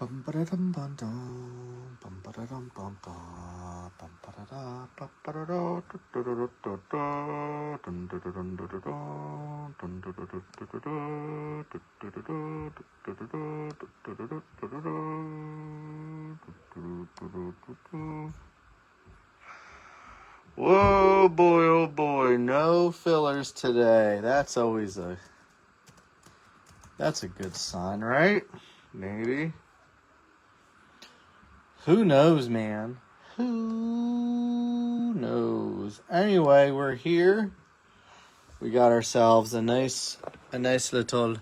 Bum ba da dum bum dum bum ba da dum bum bum bum ba da da ba ba da da da da da da da dun da da dun da da dun da da da da da da da da. Whoa, boy, oh boy, no fillers today. That's a good sign, right? Maybe. Who knows, man? Who knows? Anyway, we're here. We got ourselves a nice little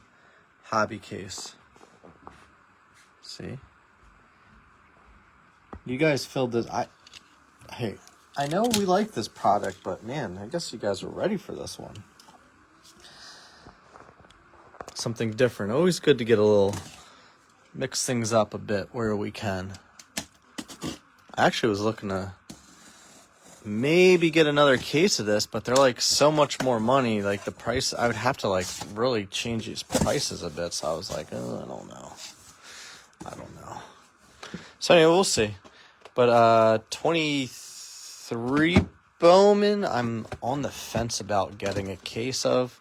hobby case. See? You guys filled this. Hey, I know we like this product, but man, I guess you guys are ready for this one. Something different. Always good to get a little, mix things up a bit where we can. I actually was looking to maybe get another case of this, but they're like so much more money. Like the price, I would have to like really change these prices a bit. So I was like, oh, I don't know. So anyway, we'll see. But 23 Bowman, I'm on the fence about getting a case of.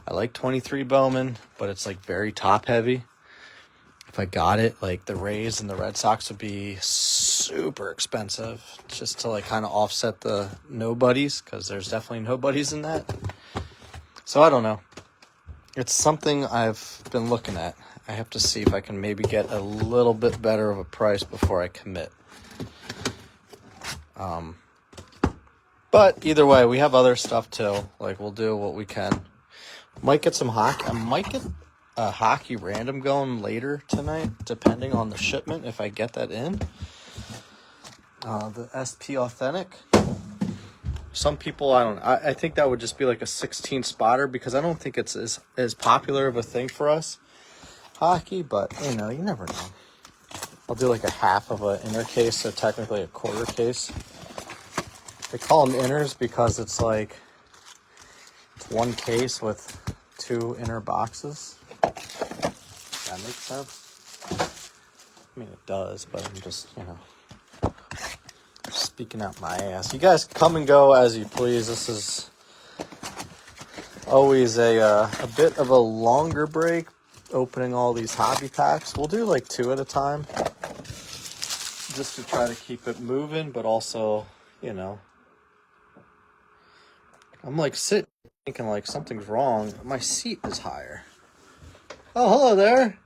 I like 23 Bowman, but it's like very top heavy. If I got it, like the Rays and the Red Sox would be super expensive just to like kind of offset the nobodies, because there's definitely nobodies in that. So I don't know. It's something I've been looking at. I have to see if I can maybe get a little bit better of a price before I commit. But either way, we have other stuff too. Like we'll do what we can. Might get some hockey. I might get a hockey random going later tonight, depending on the shipment, if I get that in. The SP Authentic. Some people, I think that would just be like a 16 spotter, because I don't think it's as popular of a thing for us, hockey, but you never know. I'll do like a half of an inner case, so technically a quarter case. They call them inners because it's like it's one case with two inner boxes. That makes sense. I mean, it does, but I'm just, speaking out my ass. You guys come and go as you please. This is always a bit of a longer break, opening all these hobby packs. We'll do like 2 at a time, just to try to keep it moving, but also, I'm like sitting thinking like something's wrong. My seat is higher. Oh, hello there.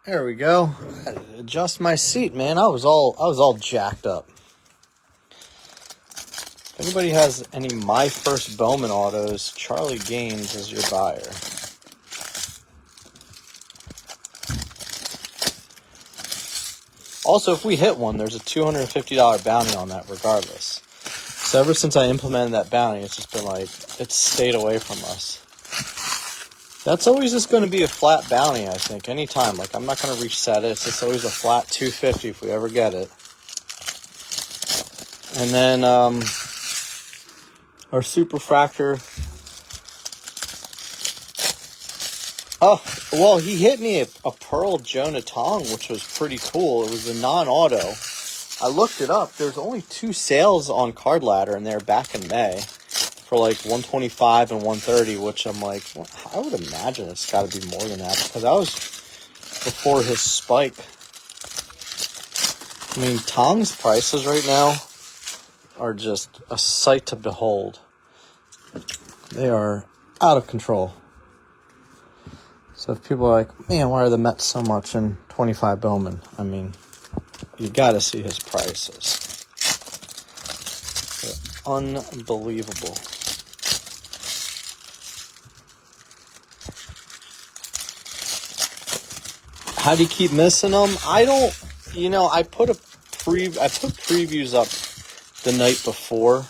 There we go. I had to adjust my seat, man. I was all jacked up. If anybody has any My First Bowman autos, Charlie Gaines is your buyer. Also, if we hit one, there's a $250 bounty on that regardless. So ever since I implemented that bounty, it's just been like, it's stayed away from us. That's always just going to be a flat bounty, I think, anytime. Like, I'm not going to reset it. It's just always a flat $250 if we ever get it. And then our Superfractor. Oh, well, he hit me a Pearl Jonatong, which was pretty cool. It was a non-auto. I looked it up. There's only 2 sales on Card Ladder, and they're back in May for like 125 and 130, which I'm like, well, I would imagine it's got to be more than that, because that was before his spike. I mean, Tong's prices right now are just a sight to behold. They are out of control. So if people are like, man, why are the Mets so much in 25 Bowman? I mean, you got to see his prices. They're unbelievable. How do you keep missing them? I don't, I put previews up the night before,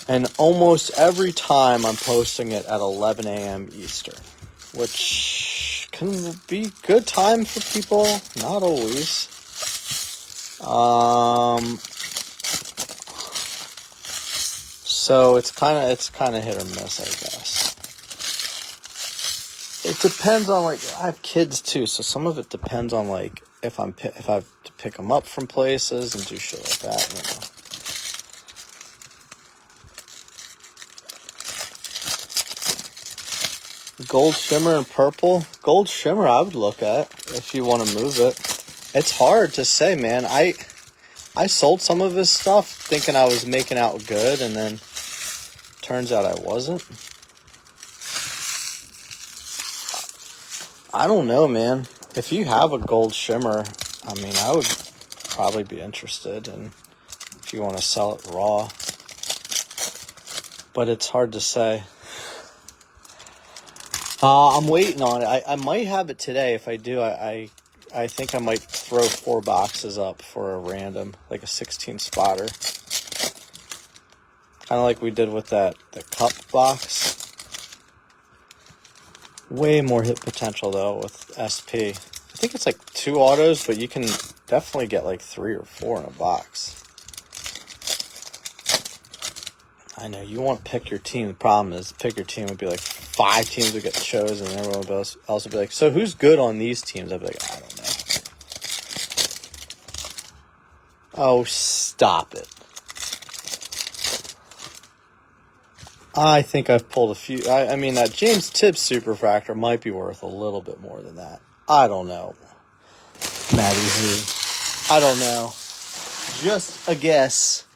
and almost every time I'm posting it at 11 a.m. Eastern, which can be good time for people, not always. So it's kind of hit or miss, I guess. They It depends on, like, I have kids too, so some of it depends on, like, if I have to pick them up from places and do shit like that, you know. Gold shimmer and purple. Gold shimmer I would look at if you want to move it. It's hard to say, man. I sold some of his stuff thinking I was making out good, and then turns out I wasn't. I don't know, man. If you have a gold shimmer, I mean, I would probably be interested in if you want to sell it raw. But it's hard to say. I'm waiting on it. I might have it today. If I do, I think I might throw 4 boxes up for a random, like a 16 spotter. Kind of like we did with the cup box. Way more hit potential, though, with SP. I think it's like 2 autos, but you can definitely get like 3 or 4 in a box. I know, you want to pick your team. The problem is, pick your team would be like 5 teams would get chosen, and everyone else would be like, so who's good on these teams? I'd be like, I don't know. Oh, stop it. I think I've pulled a few. I mean, that James Tibbs Superfractor might be worth a little bit more than that. I don't know. Matty Z. I don't know. Just a guess.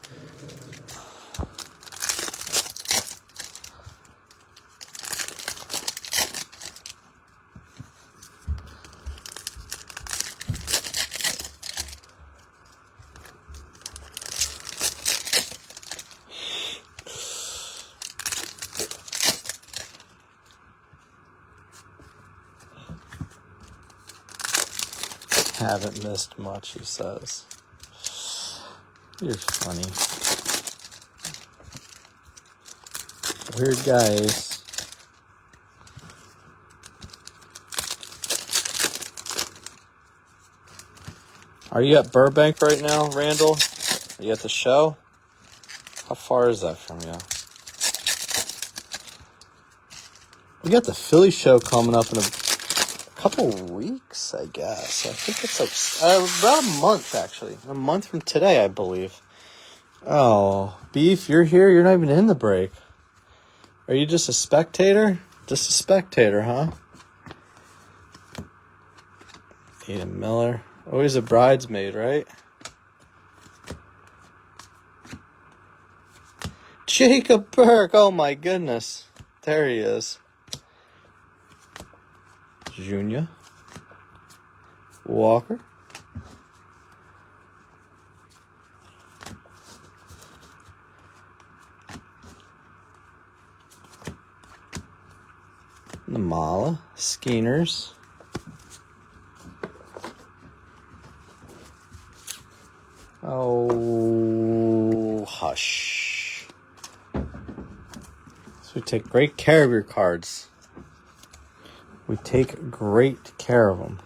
Haven't missed much, he says. You're funny. Weird guys. Are you at Burbank right now, Randall? Are you at the show? How far is that from you? We got the Philly show coming up in a couple weeks, I guess. I think it's like about a month, actually. A month from today, I believe. Oh, Beef, you're here? You're not even in the break. Are you just a spectator? Just a spectator, huh? Ian Miller. Always a bridesmaid, right? Jacob Burke. Oh, my goodness. There he is. Junior. Walker. Namala. Skeeners. Oh, hush. So we take great care of your cards. We take great care of them.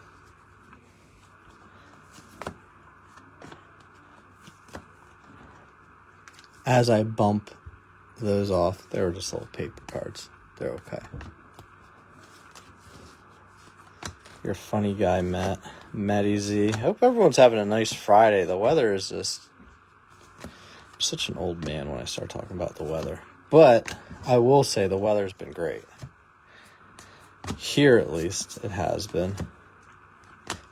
As I bump those off, they were just little paper cards. They're okay. You're a funny guy, Matt. Matty Z. I hope everyone's having a nice Friday. The weather is just... I'm such an old man when I start talking about the weather. But I will say the weather's been great. Here, at least, it has been.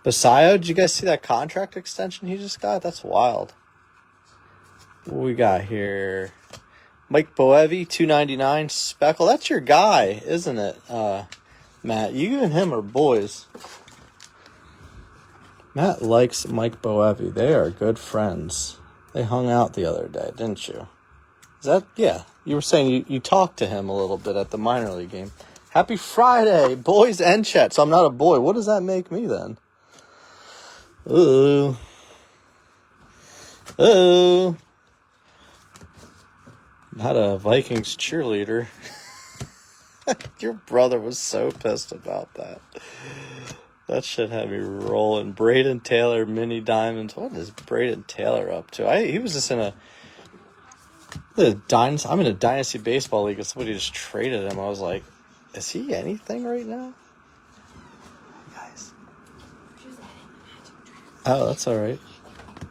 Basayo, did you guys see that contract extension he just got? That's wild. What we got here? Mike Boevi, $2.99. Speckle, that's your guy, isn't it, Matt? You and him are boys. Matt likes Mike Boevi. They are good friends. They hung out the other day, didn't you? Is that, yeah. You were saying you talked to him a little bit at the minor league game. Happy Friday, boys and Chet. So I'm not a boy. What does that make me then? Ooh. Ooh. Not a Vikings cheerleader. Your brother was so pissed about that. That shit had me rolling. Braden Taylor, mini diamonds. What is Braden Taylor up to? He was just in I'm in a dynasty baseball league and somebody just traded him. I was like, is he anything right now? Oh, that's all right.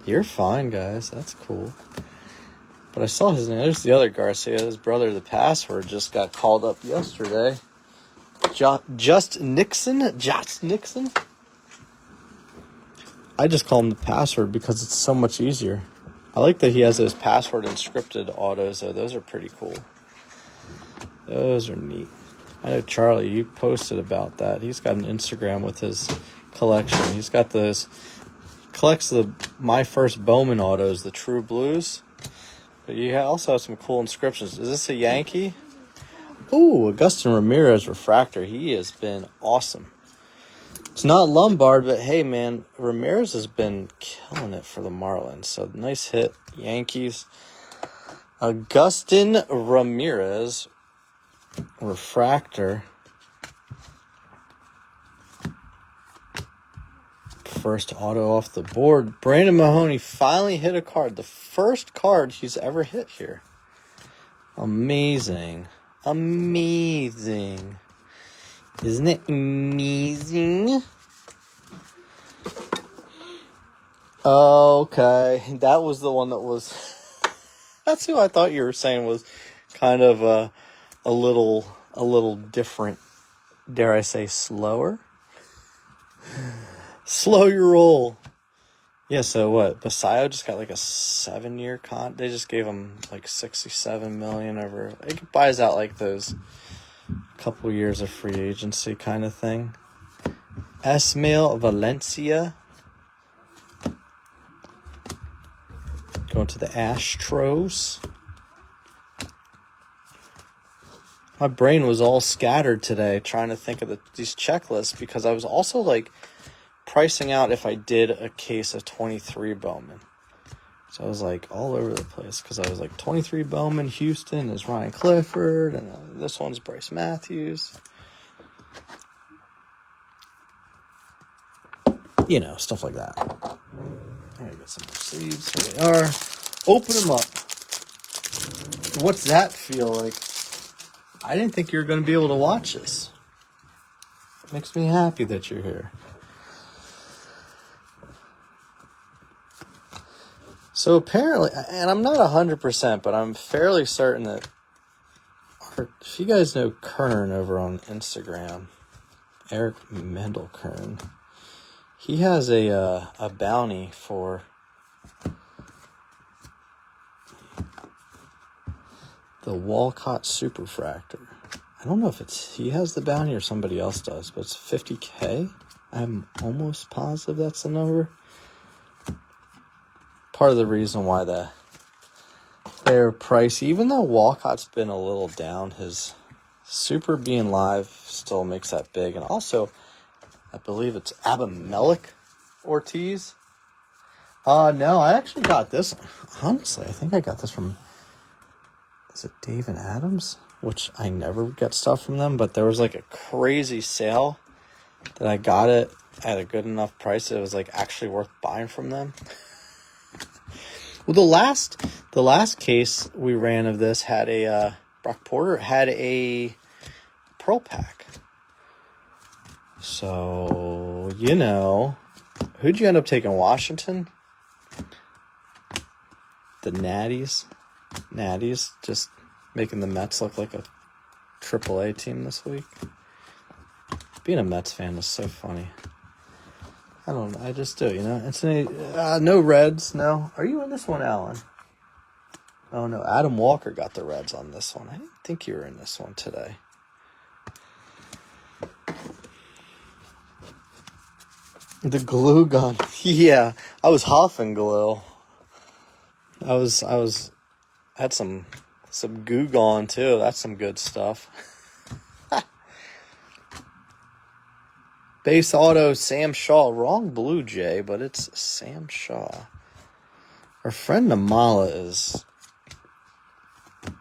You're fine, guys. That's cool. But I saw his name. There's the other Garcia. His brother, the password, just got called up yesterday. Just Nixon? Josh Nixon? I just call him the password because it's so much easier. I like that he has those password encrypted autos, though. Those are pretty cool. Those are neat. I know Charlie, you posted about that. He's got an Instagram with his collection. He's got those, collects my first Bowman autos, the True Blues. But you also have some cool inscriptions. Is this a Yankee? Ooh, Agustin Ramirez refractor. He has been awesome. It's not Lombard, but hey, man, Ramirez has been killing it for the Marlins. So nice hit, Yankees. Agustin Ramirez refractor. First auto off the board. Brandon Mahoney finally hit a card. The first card he's ever hit here. Amazing. Amazing. Isn't it amazing? Okay. That was the one that was... That's who I thought you were saying was kind of a little different. Dare I say slower? Slow your roll. Yeah, so what? Basayo just got like a 7-year con. They just gave him like $67 million over. It buys out like those couple years of free agency kind of thing. Esmail Valencia going to the Astros. My brain was all scattered today trying to think of these checklists because I was also like pricing out if I did a case of 23 Bowman. So I was like all over the place because I was like 23 Bowman, Houston is Ryan Clifford, and this one's Bryce Matthews. You know, stuff like that. I gotta get some more sleeves. Here they are. Open them up. What's that feel like? I didn't think you were going to be able to watch this. Makes me happy that you're here. So apparently, and I'm not 100%, but I'm fairly certain that, if you guys know Kern over on Instagram, Eric Mendelkern, he has a bounty for the Walcott Superfractor. I don't know if he has the bounty or somebody else does, but it's $50K. I'm almost positive that's the number. Part of the reason why they're pricey, even though Walcott's been a little down, his Super being live still makes that big. And also, I believe it's Abimelech Ortiz. No, I actually got this. Honestly, I think I got this from, is it Dave and Adams? Which I never get stuff from them, but there was like a crazy sale that I got it at a good enough price that it was like actually worth buying from them. Well, the last case we ran of this had a Brock Porter had a Pearl Pack. So, you know, who'd you end up taking? Washington? The Natties, just making the Mets look like a AAA team this week. Being a Mets fan is so funny. I don't know. I just do, you know. It's no Reds, no. Are you in this one, Alan? Oh, no. Adam Walker got the Reds on this one. I didn't think you were in this one today. The glue gun. Yeah, I was huffing glue. I had some goo gone too. That's some good stuff. Base auto, Sam Shaw. Wrong Blue Jay, but it's Sam Shaw. Our friend Namala is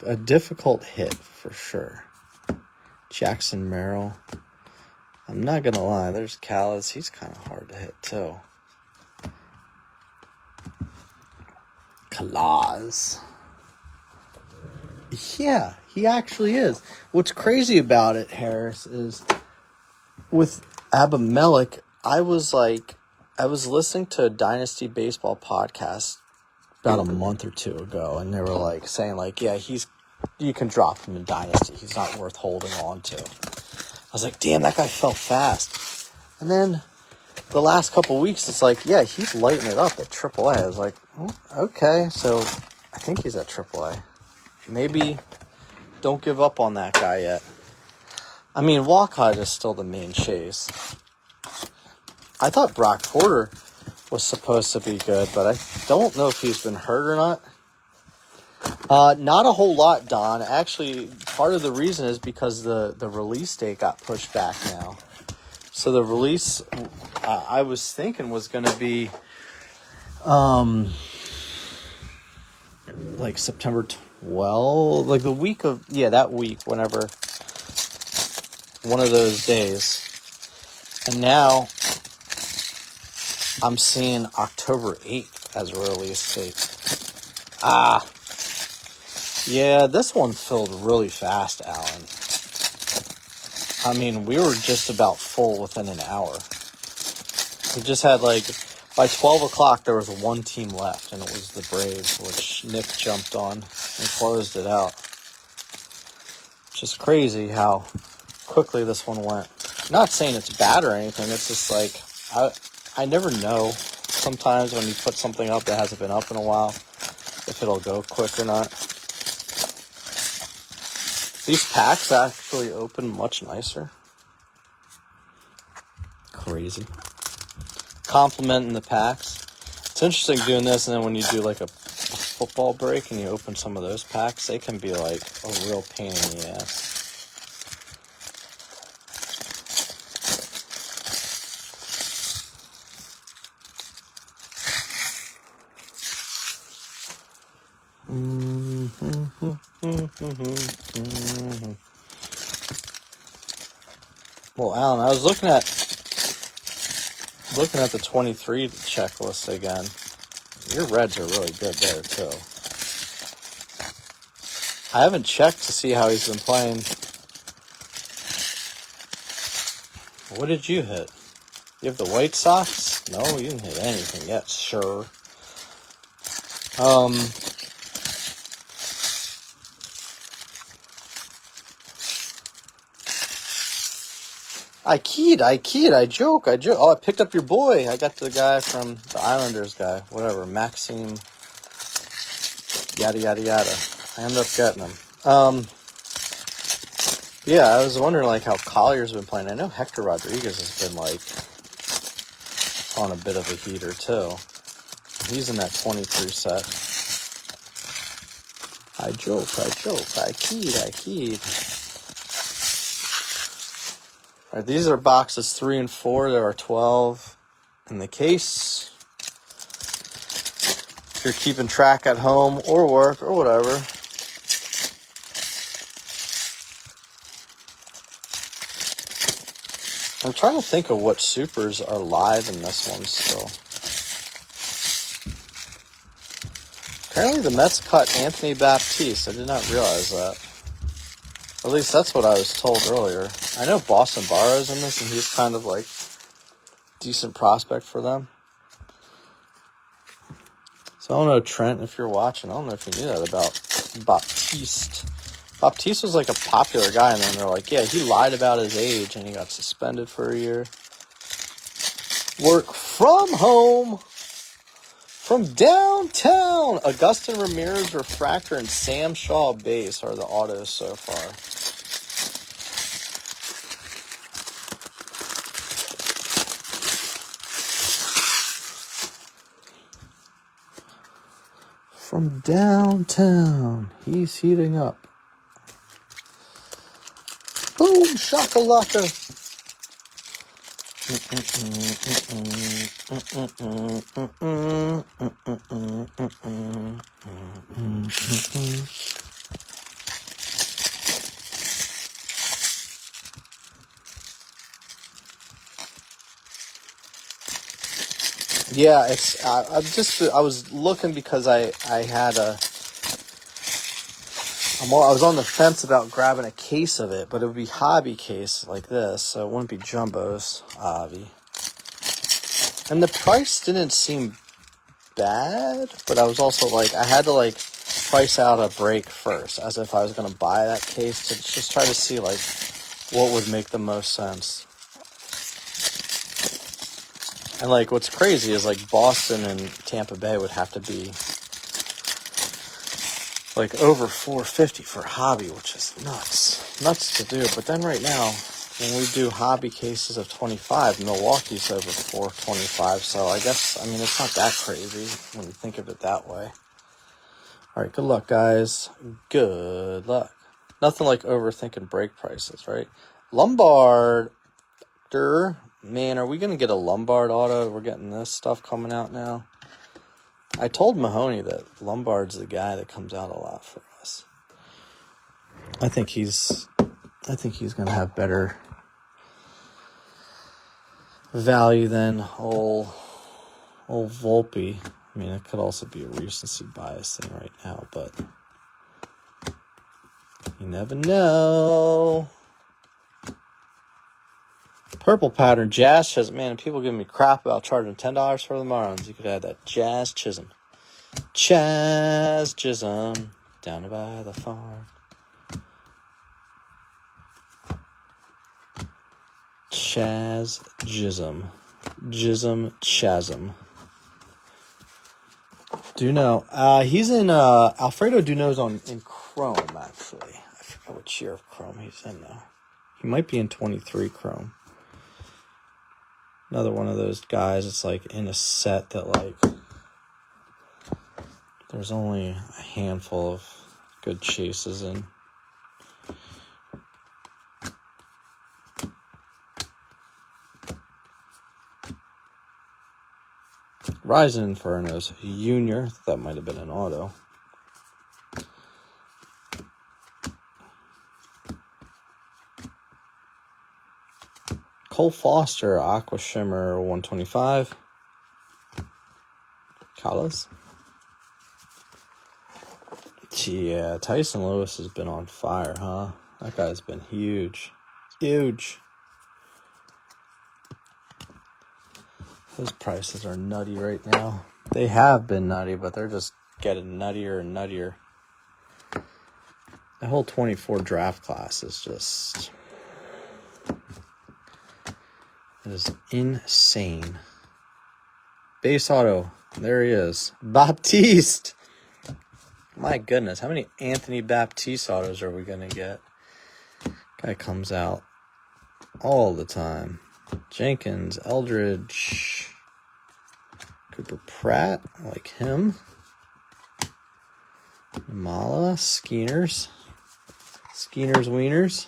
a difficult hit for sure. Jackson Merrill. I'm not going to lie. There's Callis. He's kind of hard to hit too. Kalaz. Yeah, he actually is. What's crazy about it, Harris, is with Abimelech, I was like, I was listening to a Dynasty Baseball podcast about a month or two ago, and they were like saying like, yeah, you can drop him in Dynasty. He's not worth holding on to. I was like, damn, that guy fell fast. And then the last couple weeks, it's like, yeah, he's lighting it up at AAA. I was like, okay, so I think he's at AAA. Maybe don't give up on that guy yet. I mean, Walcott is still the main chase. I thought Brock Porter was supposed to be good, but I don't know if he's been hurt or not. Not a whole lot, Don. Actually, part of the reason is because the release date got pushed back now. So the release, I was thinking was going to be like September 12th, like the week of, that week, whenever, one of those days. And now I'm seeing October 8th as a release date. Yeah, this one filled really fast, Alan. I mean, we were just about full within an hour. We just had by 12 o'clock, there was one team left, and it was the Braves, which Nick jumped on and closed it out. Just crazy how quickly this one went. Not saying it's bad or anything, it's just like, I never know sometimes when you put something up that hasn't been up in a while, if it'll go quick or not. These packs actually open much nicer. Crazy. Complimenting the packs. It's interesting doing this, and then when you do like a football break and you open some of those packs, they can be like a real pain in the ass. Well, Alan, I was looking at the 23 checklist again. Your Reds are really good there too. I haven't checked to see how he's been playing. What did you hit? You have the White Sox? No, you didn't hit anything yet, sure. I joke. Oh, I picked up your boy. I got the guy from the Islanders guy, whatever, Maxime, yada, yada, yada. I ended up getting him. Yeah, I was wondering, how Collier's been playing. I know Hector Rodriguez has been, on a bit of a heater, too. He's in that 23 set. I joke. I keyed. All right, these are boxes 3 and 4. There are 12 in the case. If you're keeping track at home or work or whatever. I'm trying to think of what supers are live in this one still. Apparently the Mets cut Anthony Baptiste. I did not realize that. At least that's what I was told earlier. I know Boston Barrow's in this, and he's kind of decent prospect for them. So I don't know, Trent, if you're watching, I don't know if you knew that about Baptiste. Baptiste was a popular guy, and then they're like, yeah, he lied about his age, and he got suspended for a year. Work from home, from downtown. Augustin Ramirez refractor and Sam Shaw base are the autos so far. From downtown, he's heating up. Boom, shakalaka. Yeah, I was looking because I was on the fence about grabbing a case of it, but it would be hobby case like this, so it wouldn't be jumbos, hobby. And the price didn't seem bad, but I was also like, I had to like price out a break first, as if I was going to buy that case to just try to see like what would make the most sense. And like what's crazy is like Boston and Tampa Bay would have to be like over $450 for hobby, which is nuts to do. But then right now, when we do hobby cases of 25, Milwaukee's over $425. So I guess, I mean, it's not that crazy when you think of it that way. All right, good luck, guys. Good luck. Nothing like overthinking break prices, right? Lombard. Man, are we going to get a Lombard auto? We're getting this stuff coming out now. I told Mahoney that Lombard's the guy that comes out a lot for us. I think he's going to have better value than old Volpe. I mean, it could also be a recency bias thing right now, but you never know. Purple pattern, Jazz Chisholm. Man, people give me crap about charging $10 for the Marlins. You could add that Jazz Chisholm. Chaz Chisholm, down by the farm. Chaz Chisholm. Chisholm Chasm. Duno. He's in, Alfredo Duno's in Chrome, actually. I forgot what year of Chrome he's in, though. He might be in 23 Chrome. Another one of those guys, it's like in a set that, like, there's only a handful of good chases in. Rising Infernos Junior. That might have been an auto. Cole Foster, Aqua Shimmer 125. Callas. Yeah, Tyson Lewis has been on fire, huh? That guy's been huge. Huge. Those prices are nutty right now. They have been nutty, but they're just getting nuttier and nuttier. The whole 24 draft class is just... it is insane. Base auto. There he is. Baptiste. My goodness, how many Anthony Baptiste autos are we going to get? Guy comes out all the time. Jenkins, Eldridge, Cooper Pratt, I like him. Mala, Skeeners, Wieners.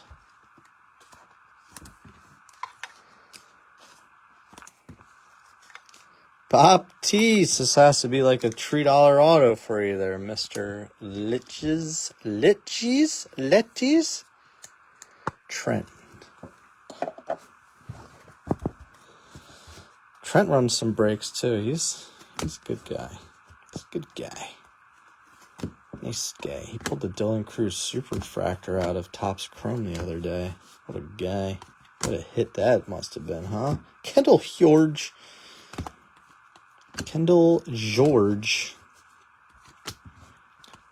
Baptiste, this has to be like a $3 auto for you there, Mr. Litches. Trent. Trent runs some breaks too. He's a good guy. He's a good guy. Nice guy. He pulled the Dylan Cruz Super Refractor out of Topps Chrome the other day. What a guy. What a hit that must have been, huh? Kendall George.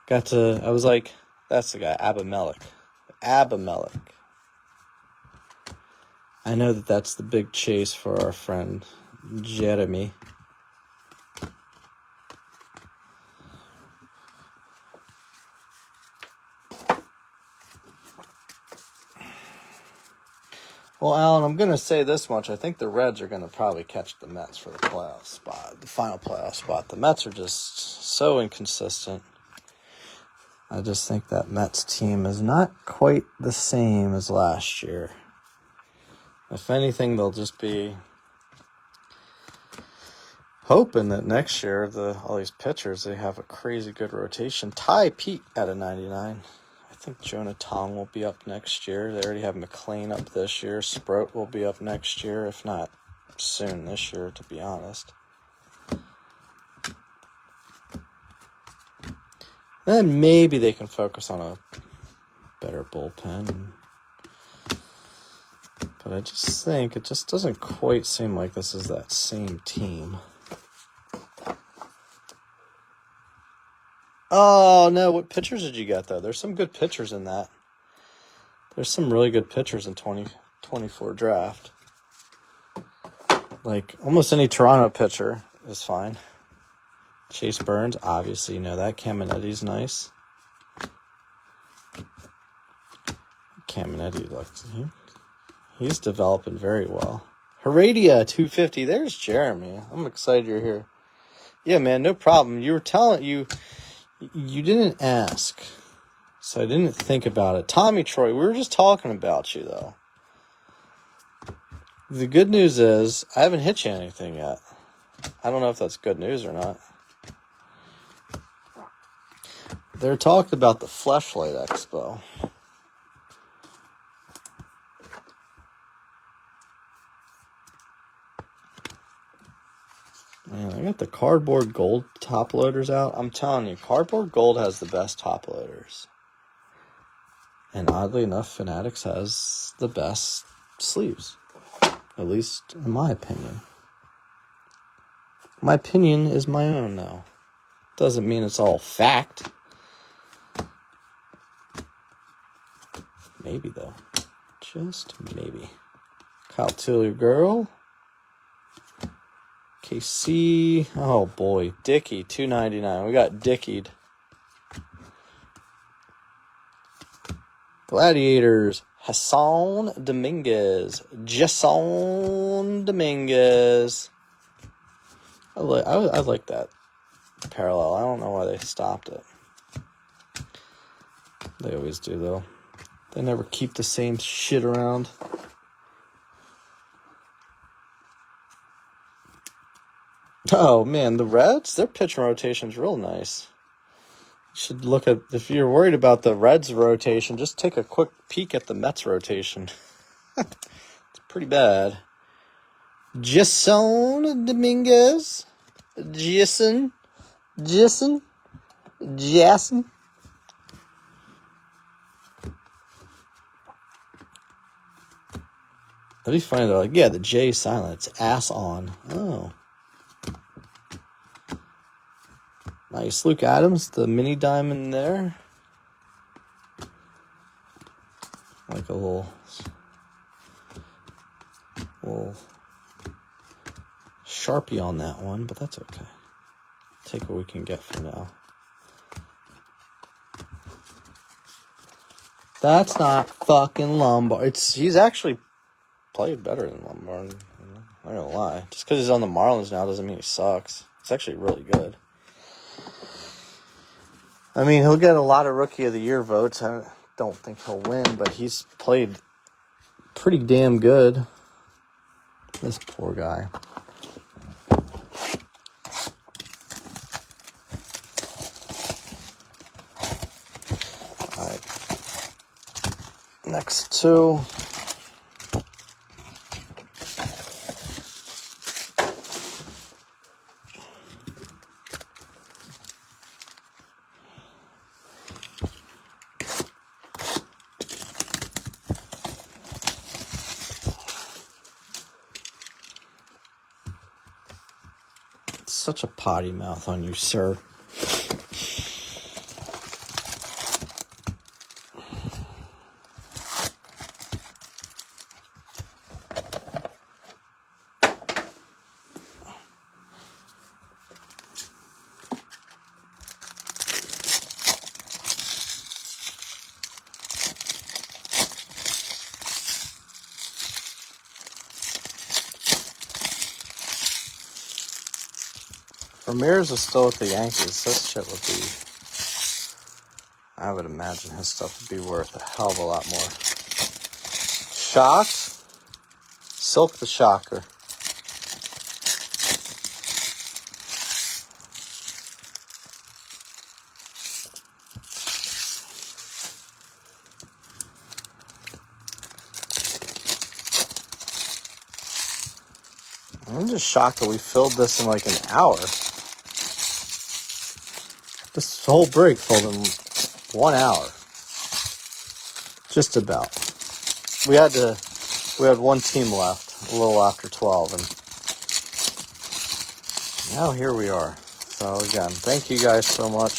I was like, that's the guy, Abimelech. I know that's the big chase for our friend Jeremy. Well, Alan, I'm going to say this much. I think the Reds are going to probably catch the Mets for the playoff spot, the final playoff spot. The Mets are just so inconsistent. I just think that Mets team is not quite the same as last year. If anything, they'll just be hoping that next year, all these pitchers, they have a crazy good rotation. Ty Pete at a 99. I think Jonah Tong will be up next year. They already have McLean up this year. Sproat will be up next year, if not soon this year, to be honest. Then maybe they can focus on a better bullpen. But I just think it just doesn't quite seem like this is that same team. Oh, no. What pitchers did you get, though? There's some good pitchers in that. There's some really good pitchers in 2024 draft. Like, almost any Toronto pitcher is fine. Chase Burns, obviously, you know that. Caminetti's nice. Caminetti, he's developing very well. Heredia, 250. There's Jeremy. I'm excited you're here. Yeah, man, no problem. You were telling you didn't ask, so I didn't think about it. Tommy Troy, we were just talking about you, though. The good news is I haven't hit you anything yet. I don't know if that's good news or not. They're talking about the Fleshlight Expo. Man, I got the cardboard gold top loaders out. I'm telling you, cardboard gold has the best top loaders. And oddly enough, Fanatics has the best sleeves. At least in my opinion. My opinion is my own, though. Doesn't mean it's all fact. Maybe, though. Just maybe. Kyle Tiller girl. KC. Oh, boy. Dickey, $2.99. We got Dickied. Gladiators. Hassan Dominguez. Jason Dominguez. I like that parallel. I don't know why they stopped it. They always do, though. They never keep the same shit around. Oh, man, the Reds, their pitching rotation's real nice. You should look at, if you're worried about the Reds rotation, just take a quick peek at the Mets rotation. It's pretty bad. Jason Dominguez. Jason. That'd be funny, they're like, yeah, the J is silent. It's ass on. Oh. Nice. Luke Adams, the mini diamond there. Like a little Sharpie on that one, but that's okay. Take what we can get for now. That's not fucking Lombard. He's actually played better than Lombard. I'm not gonna lie. Just because he's on the Marlins now doesn't mean he sucks. It's actually really good. I mean, he'll get a lot of Rookie of the Year votes. I don't think he'll win, but he's played pretty damn good. This poor guy. All right. Next two. Such a potty mouth on you, sir. Ramirez is still with the Yankees. This shit would be... I would imagine his stuff would be worth a hell of a lot more. Shocked? Silk the Shocker. I'm just shocked that we filled this in like an hour. This whole break filled in 1 hour. Just about. We had to we had one team left, a little after 12, and now here we are. So again, thank you guys so much.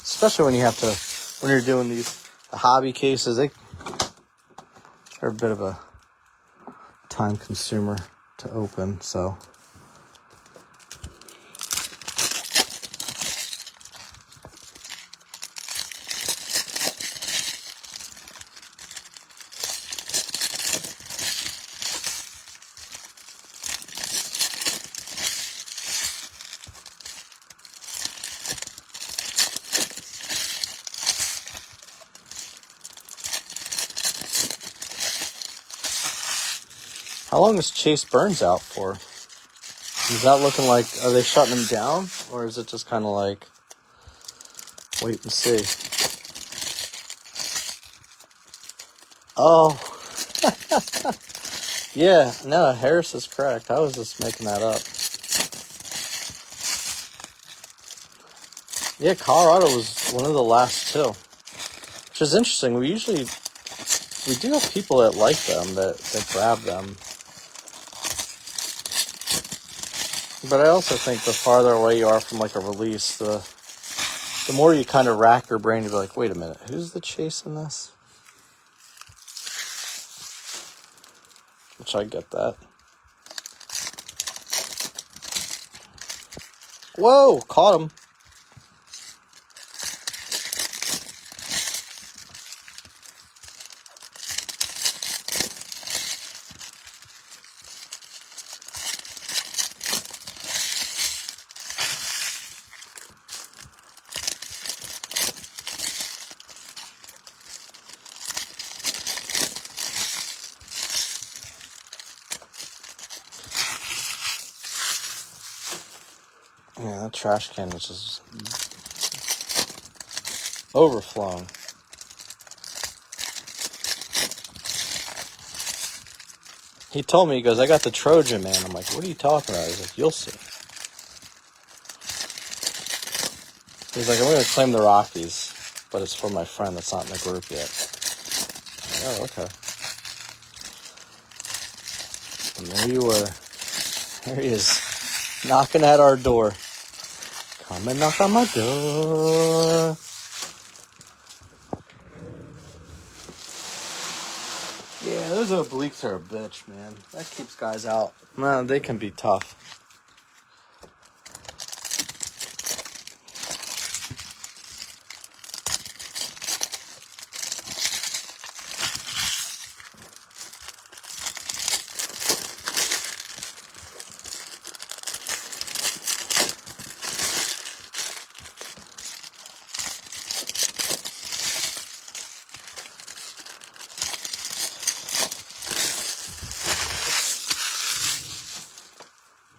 Especially when you're doing these hobby cases, they're a bit of a time consumer to open, so. How long is Chase Burns out for? Is that looking like, are they shutting him down? Or is it just kind of like, wait and see? Oh. Yeah, no, Harris is correct. I was just making that up. Yeah, Colorado was one of the last two. Which is interesting. We do have people that like them, that grab them. But I also think the farther away you are from like a release, the more you kind of rack your brain to be like, wait a minute, who's the Chase in this? Which I get that. Whoa, caught him. Yeah, that trash can is just overflowing. He told me, he goes, I got the Trojan, man. I'm like, what are you talking about? He's like, you'll see. He's like, I'm going to claim the Rockies, but it's for my friend that's not in the group yet. Like, oh, okay. And there you were. There he is, knocking at our door. Come and knock on my door. Yeah, those obliques are a bitch, man. That keeps guys out. Man, they can be tough.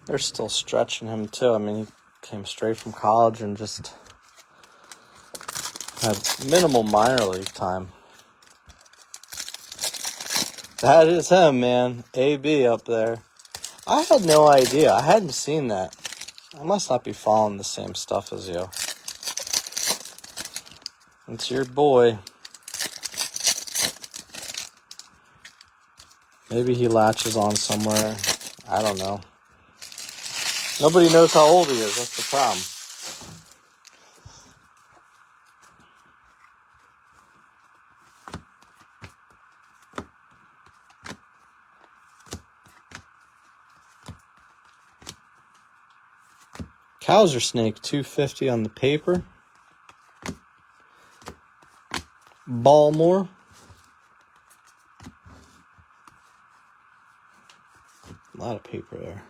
They're still stretching him, too. I mean, he came straight from college and just had minimal minor league time. That is him, man. AB up there. I had no idea. I hadn't seen that. I must not be following the same stuff as you. It's your boy. Maybe he latches on somewhere. I don't know. Nobody knows how old he is. That's the problem. Cowser snake, $250 on the paper. Baltimore. A lot of paper there.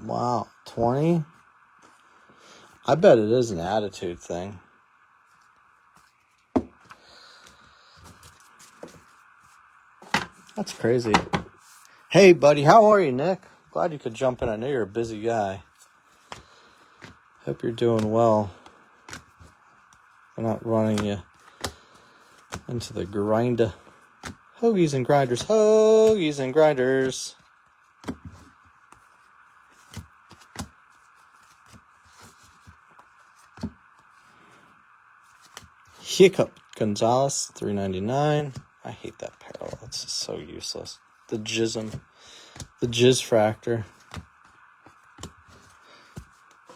Wow, 20? I bet it is an attitude thing. That's crazy. Hey, buddy, how are you, Nick? Glad you could jump in. I know you're a busy guy. Hope you're doing well. I'm not running you into the grinder. Hoagies and grinders. Hoagies and grinders. Hiccup Gonzalez, $3.99. I hate that parallel. It's just so useless. The Jism. The Jizz Fractor.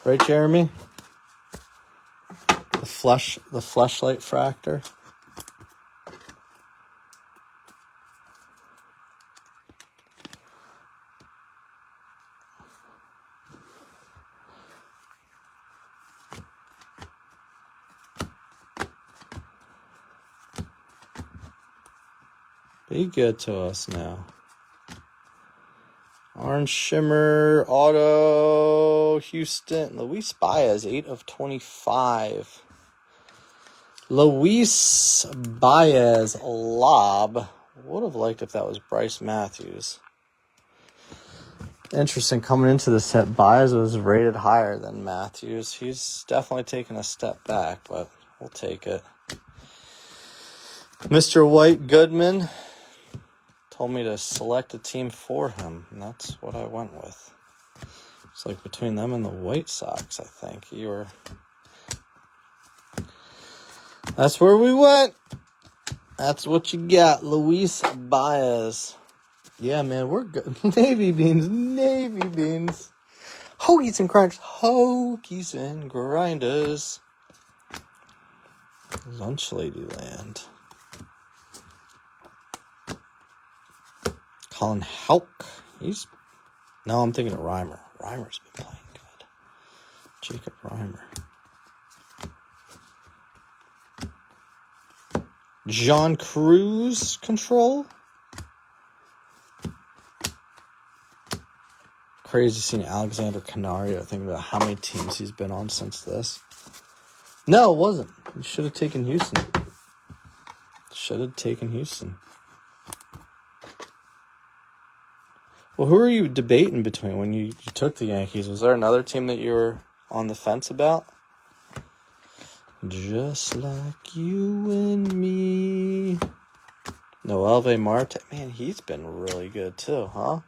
Right, Jeremy? The Fleshlight Fractor. Be good to us now. Orange Shimmer, Auto, Houston. Luis Baez, 8 of 25. Luis Baez, lob. Would have liked if that was Bryce Matthews. Interesting, coming into the set, Baez was rated higher than Matthews. He's definitely taken a step back, but we'll take it. Mr. White Goodman told me to select a team for him, and that's what I went with. It's like between them and the White Sox, I think. That's where we went. That's what you got, Luis Baez. Yeah, man, we're good. Navy beans. Hoagies and grinders. Lunch Lady Land. Colin Houck. No, I'm thinking of Reimer. Reimer's been playing good. Jacob Reimer. John Cruz control. Crazy seeing Alexander Canario. Thinking about how many teams he's been on since this. No, it wasn't. He should have taken Houston. Well, who are you debating between when you took the Yankees? Was there another team that you were on the fence about? Just like you and me. Noelve Marte. Man, he's been really good too, huh?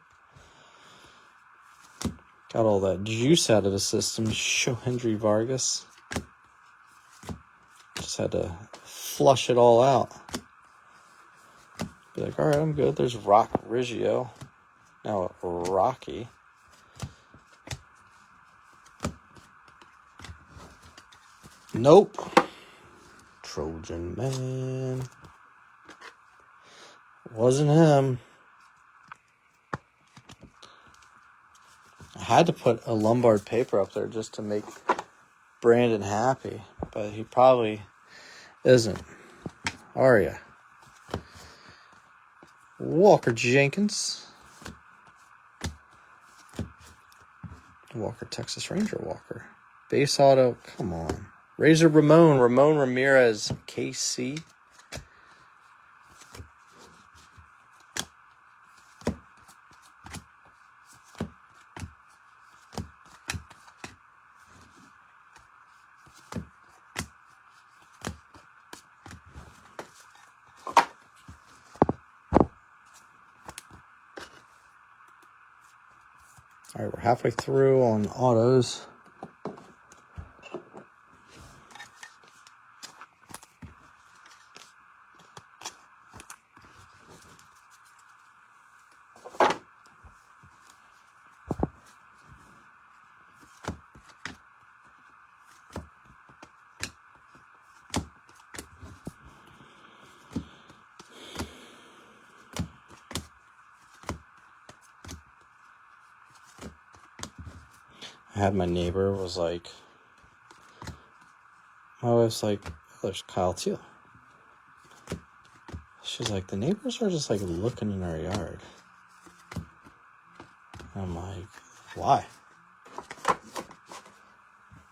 Got all that juice out of the system. Shohendry Vargas. Just had to flush it all out. Be like, all right, I'm good. There's Rock Riggio. Now Rocky. Nope. Trojan Man. Wasn't him. I had to put a Lombard paper up there just to make Brandon happy, but he probably isn't. Are ya? Walker Jenkins. Walker, Texas Ranger Walker. Base auto, come on. Razor Ramon Ramirez, KC. All right, we're halfway through on autos. I had my neighbor was like, my wife's like, oh, there's Kyle Teal. She's like, the neighbors are just like looking in our yard. I'm like, why?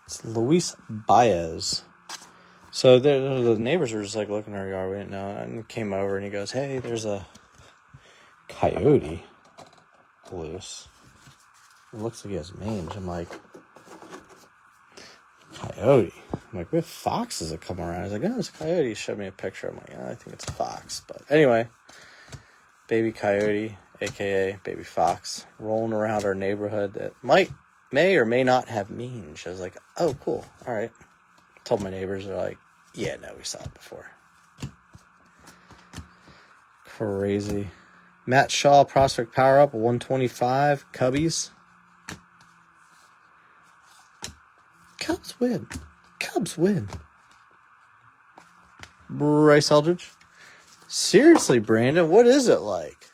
It's Luis Baez. So the neighbors were just like looking in our yard. We didn't know. And he came over and he goes, hey, there's a coyote loose. It looks like he has mange. I'm like, coyote? I'm like, we have foxes that come around. He's like, no, it's a coyote. He showed me a picture. I'm like, yeah, I think it's a fox. But anyway, baby coyote, a.k.a. baby fox, rolling around our neighborhood that may or may not have mange. I was like, oh, cool. All right. Told my neighbors, they're like, Yeah, no, we saw it before. Crazy. Matt Shaw, prospect power up, 125. Cubbies. Cubs win. Cubs win. Bryce Eldridge. Seriously, Brandon, what is it like?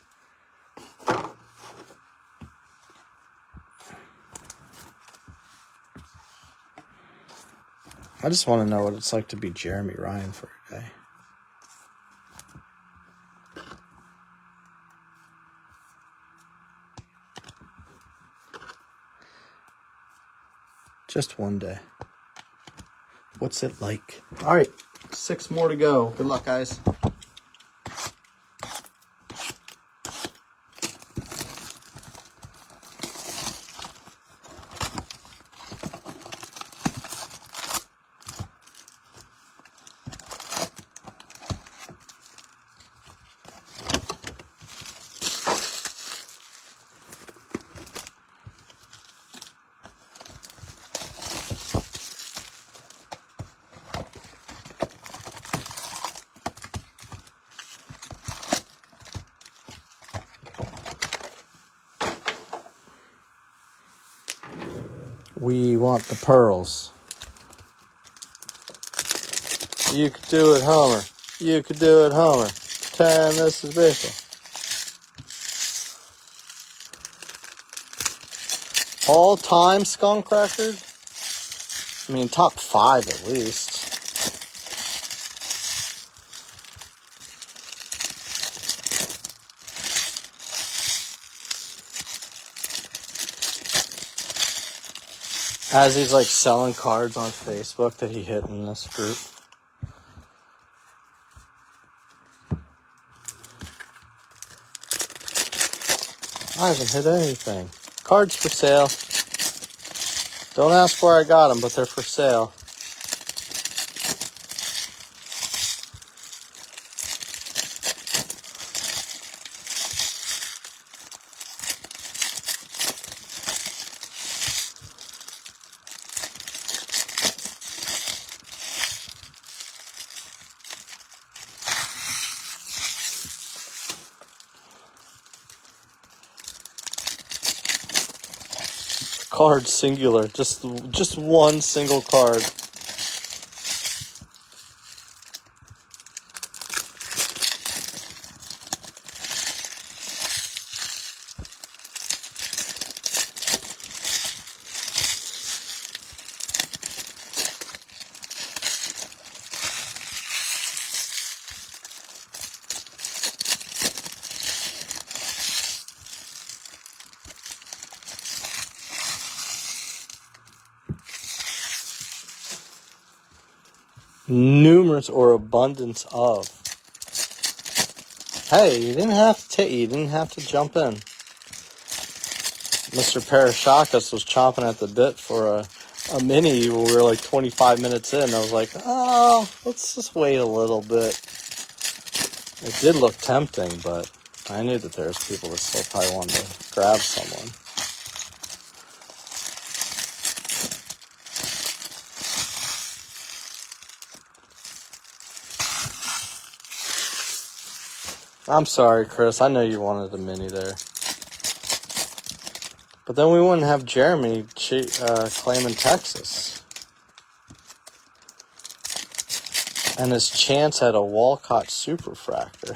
I just want to know what it's like to be Jeremy Ryan for a day. Just one day. What's it like? All right, 6 more to go. Good luck, guys. We want the pearls. You could do it, Homer. You could do it, Homer. Pretend this is Bishop. All-time skunk record? I mean, top 5 at least. As he's like selling cards on Facebook that he hit in this group. I haven't hit anything. Cards for sale. Don't ask where I got them, but they're for sale. Card singular, just one single card. Numerous or abundance of. Hey, you didn't have to jump in. Mr. Parashakas was chomping at the bit for a mini when we were like 25 minutes in. I was like, oh, let's just wait a little bit. It did look tempting, but I knew that there's people that still probably wanted to grab someone. I'm sorry, Chris. I know you wanted a mini there. But then we wouldn't have Jeremy claiming Texas. And his chance at a Walcott Superfractor.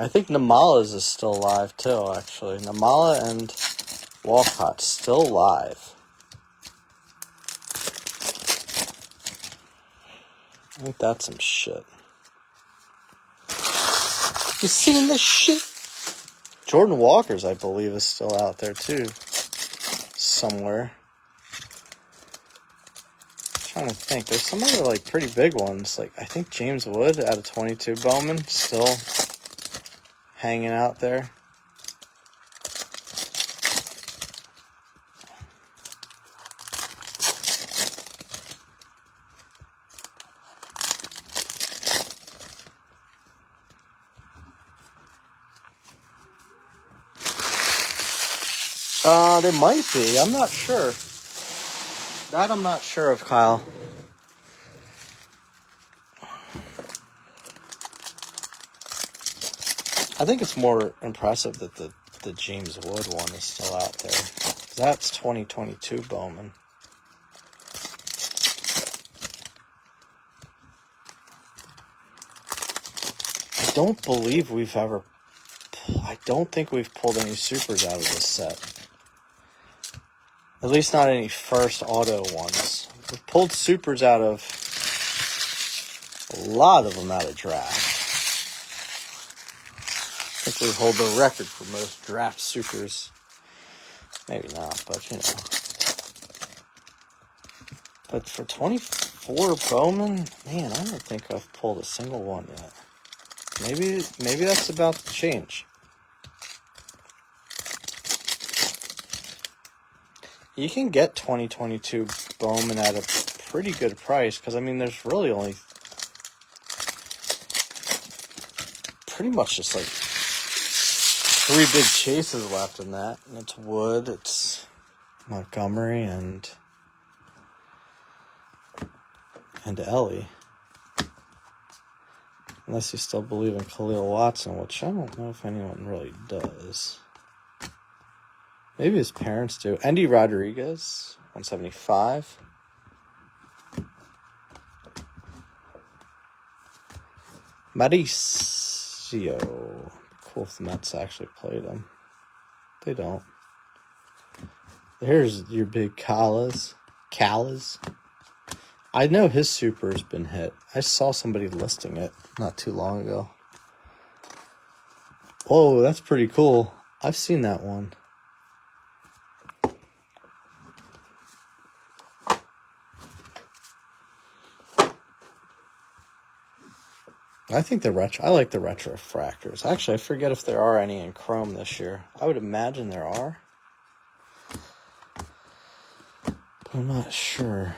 I think Namala's is still alive too, actually. Namala and Walcott still alive. I think that's some shit. You seen this shit? Jordan Walker's, I believe, is still out there, too. Somewhere. I'm trying to think. There's some other, like, pretty big ones. Like, I think James Wood out of 22 Bowman still hanging out there. There might be. I'm not sure. That I'm not sure of, Kyle. I think it's more impressive that the James Wood one is still out there. That's 2022 Bowman. I don't believe we've ever... I don't think we've pulled any supers out of this set. At least not any first auto ones. We've pulled supers out of... a lot of them out of draft. I think we hold the record for most draft supers. Maybe not, but you know. But for 24 Bowman, man, I don't think I've pulled a single one yet. Maybe that's about to change. You can get 2022 Bowman at a pretty good price because, I mean, there's really only pretty much just like 3 big chases left in that. And it's Wood, it's Montgomery, and Ellie. Unless you still believe in Khalil Watson, which I don't know if anyone really does. Maybe his parents do. Andy Rodriguez, 175. Mauricio. Cool if the Mets actually played him. They don't. Here's your big Callas. I know his super has been hit. I saw somebody listing it not too long ago. Whoa, that's pretty cool. I've seen that one. I think I like the retro refractors. Actually, I forget if there are any in chrome this year. I would imagine there are. But I'm not sure.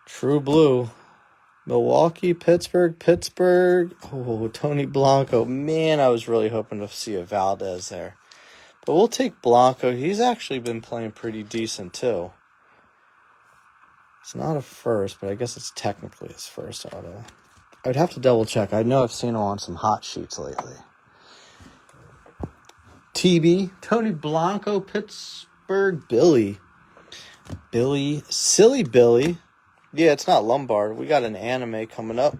True Blue. Milwaukee, Pittsburgh. Oh, Tony Blanco. Man, I was really hoping to see a Valdez there. But we'll take Blanco. He's actually been playing pretty decent, too. It's not a first, but I guess it's technically his first auto. I would have to double check. I know I've seen him on some hot sheets lately. TB, Tony Blanco, Pittsburgh, Billy. Silly Billy. Yeah, it's not Lombard. We got an anime coming up.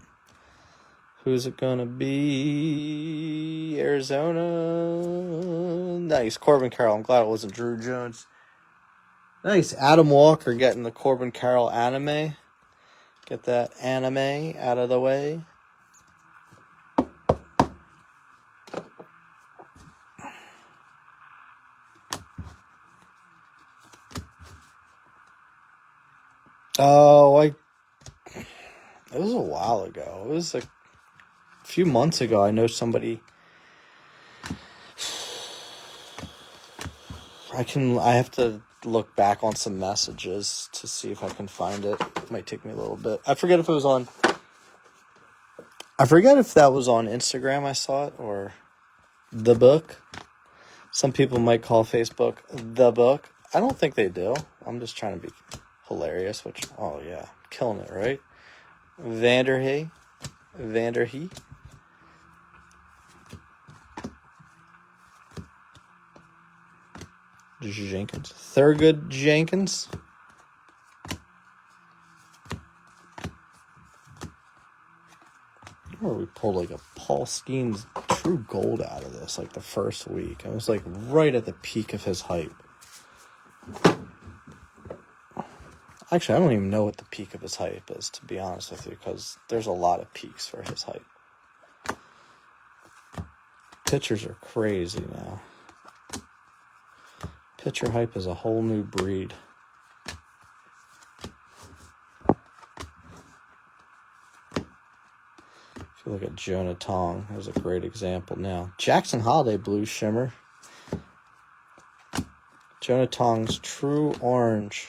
Who's it gonna be? Arizona. Nice. Corbin Carroll. I'm glad it wasn't Drew Jones. Nice. Adam Walker getting the Corbin Carroll anime. Get that anime out of the way. Oh, it was a while ago. It was a few months ago. I know somebody. I have to look back on some messages to see if I can find it. It might take me a little bit. I forget if that was on Instagram I saw it or the book. Some people might call Facebook the book. I don't think they do. I'm just trying to be hilarious, which, oh yeah, killing it, right? Vanderhee. Jenkins. Thurgood Jenkins. Or we pulled like a Paul Skeens true gold out of this, like the first week. It was like right at the peak of his hype. Actually, I don't even know what the peak of his hype is, to be honest with you, because there's a lot of peaks for his hype. Pitchers are crazy now. Pitcher hype is a whole new breed. If you look at Jonah Tong, there's a great example now. Jackson Holiday Blue Shimmer. Jonah Tong's True Orange.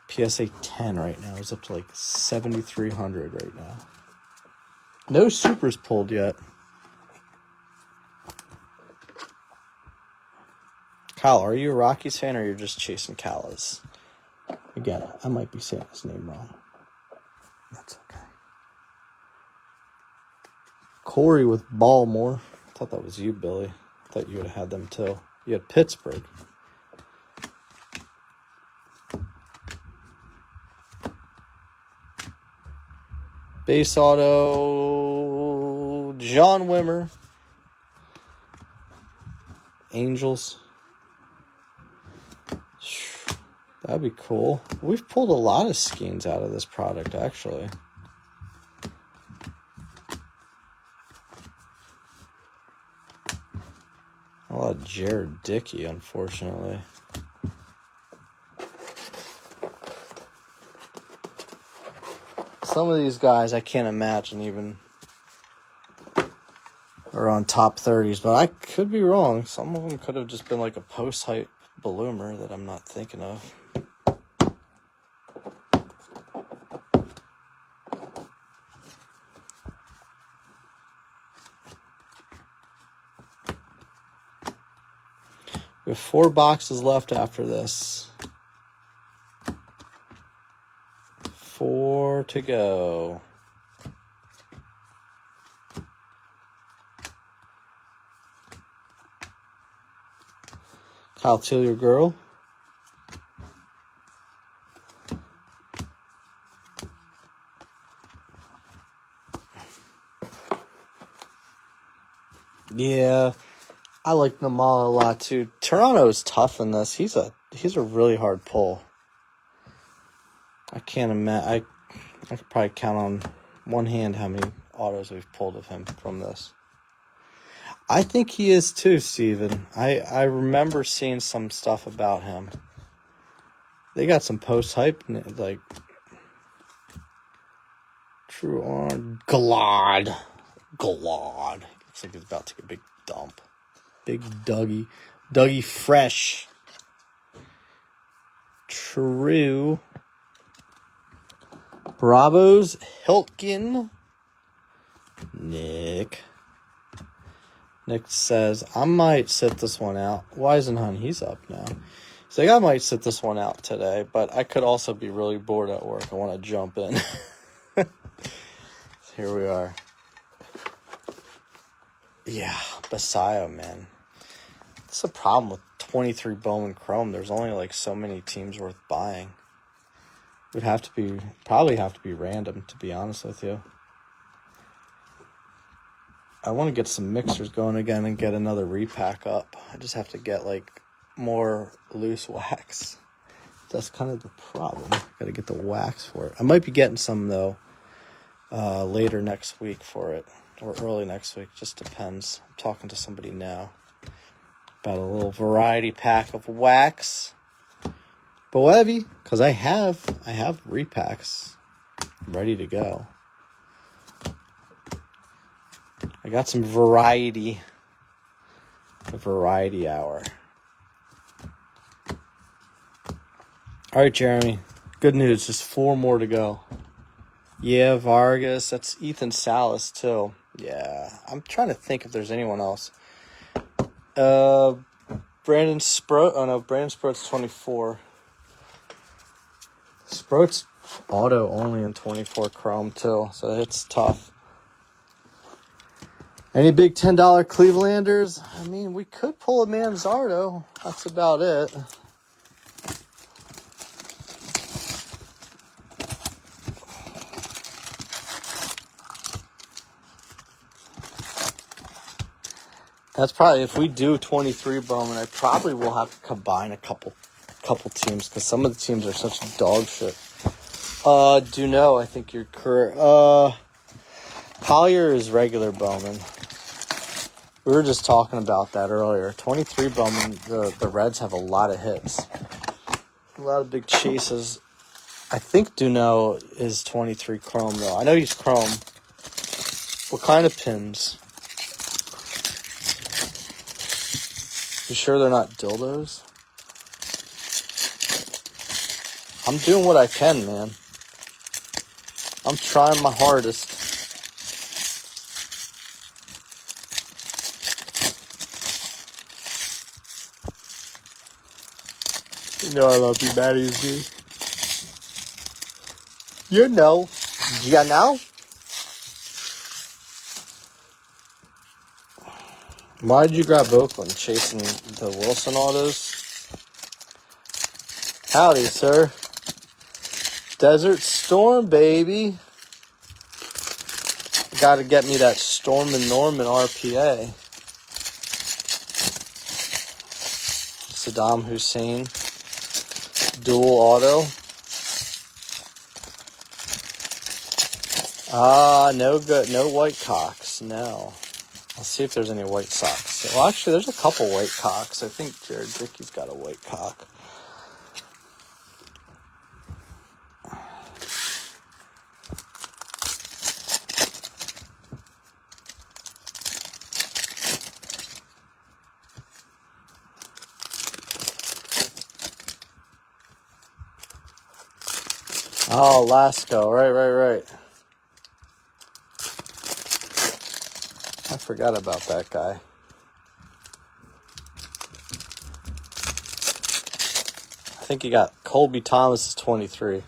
PSA 10 right now. It's up to like 7,300 right now. No supers pulled yet. Kyle, are you a Rockies fan or you're just chasing Callas? Again, I might be saying his name wrong. That's okay. Corey with Baltimore. I thought that was you, Billy. I thought you would have had them too. You had Pittsburgh. Base auto, John Wimmer. Angels. That'd be cool. We've pulled a lot of schemes out of this product, actually. A lot of Jared Dickey, unfortunately. Some of these guys I can't imagine even are on top 30s, but I could be wrong. Some of them could have just been like a post-hype bloomer that I'm not thinking of. We have 4 boxes left after this. 4 to go. Kyle Tillier girl. Yeah, I like Namal a lot too. Toronto is tough in this. He's a really hard pull. I can't imagine. I could probably count on one hand how many autos we've pulled of him from this. I think he is too, Steven. I remember seeing some stuff about him. They got some post-hype, like True on Glad. Looks like he's about to take a big dump. Big Dougie Fresh. True. Bravos Hilton. Nick says, I might sit this one out. Weisenhunt, he's up now. He's like, I might sit this one out today, but I could also be really bored at work. I want to jump in. So here we are. Yeah, Basayo, man. That's the problem with 23 Bowman Chrome. There's only like so many teams worth buying. It would probably have to be random, to be honest with you. I want to get some mixers going again and get another repack up. I just have to get like more loose wax. That's kind of the problem. Got to get the wax for it. I might be getting some though later next week for it, or early next week. Just depends. I'm talking to somebody now about a little variety pack of wax. But whatever, because I have repacks ready to go. I got some variety. The variety hour. All right, Jeremy. Good news. Just 4 more to go. Yeah, Vargas. That's Ethan Salas, too. Yeah. I'm trying to think if there's anyone else. Brandon Sproat. Oh, no. Brandon Sproat's 24. Sproat's auto only in 24 Chrome, too. So it's tough. Any big $10 Clevelanders? I mean, we could pull a Manzardo. That's about it. That's probably, if we do 23 Bowman, I probably will have to combine a couple teams because some of the teams are such dog shit. Duno, I think you're correct. Collier is regular Bowman. We were just talking about that earlier. 23 Bowman, the Reds have a lot of hits. A lot of big chases. I think Duno is 23 Chrome, though. I know he's Chrome. What kind of pins? You sure they're not dildos? I'm doing what I can, man. I'm trying my hardest. You know I love you, baddies, dude. You know. You know? Why did you grab Oakland? Chasing the Wilson autos? Howdy, sir. Desert Storm, baby. Gotta get me that Storm and Norman RPA. Saddam Hussein. Dual auto. No good. No White Cocks. No. Let's see if there's any White Sox. Well, actually, there's a couple White Cocks. I think Jared Dickey's got a White Cock. Oh, Lasco. Right. I forgot about that guy. I think he got Colby Thomas is 23.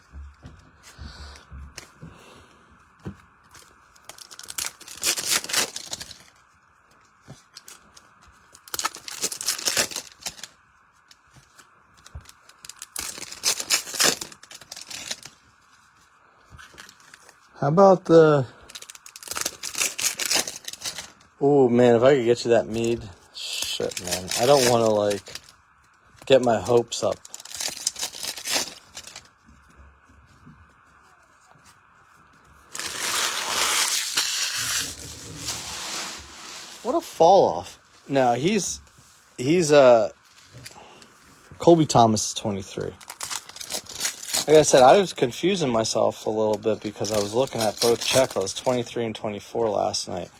How about the... Oh, man, if I could get you that mead. Shit, man. I don't want to, like, get my hopes up. What a fall off. No, he's Colby Thomas is 23. Like I said, I was confusing myself a little bit because I was looking at both checklists, 23 and 24 last night.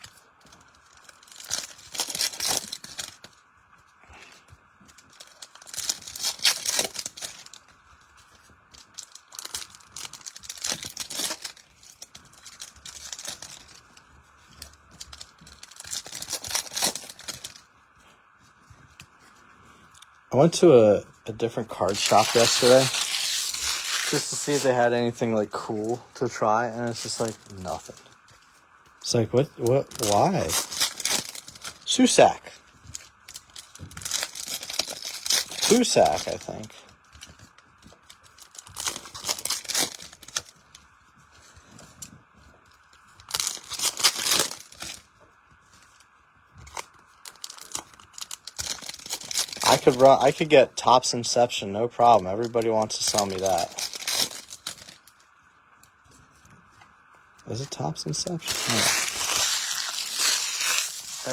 I went to a different card shop yesterday just to see if they had anything like cool to try, and it's just like nothing. It's like what why? Susac, I think. I could get Topps Inception, no problem. Everybody wants to sell me that. Is it Topps Inception? No.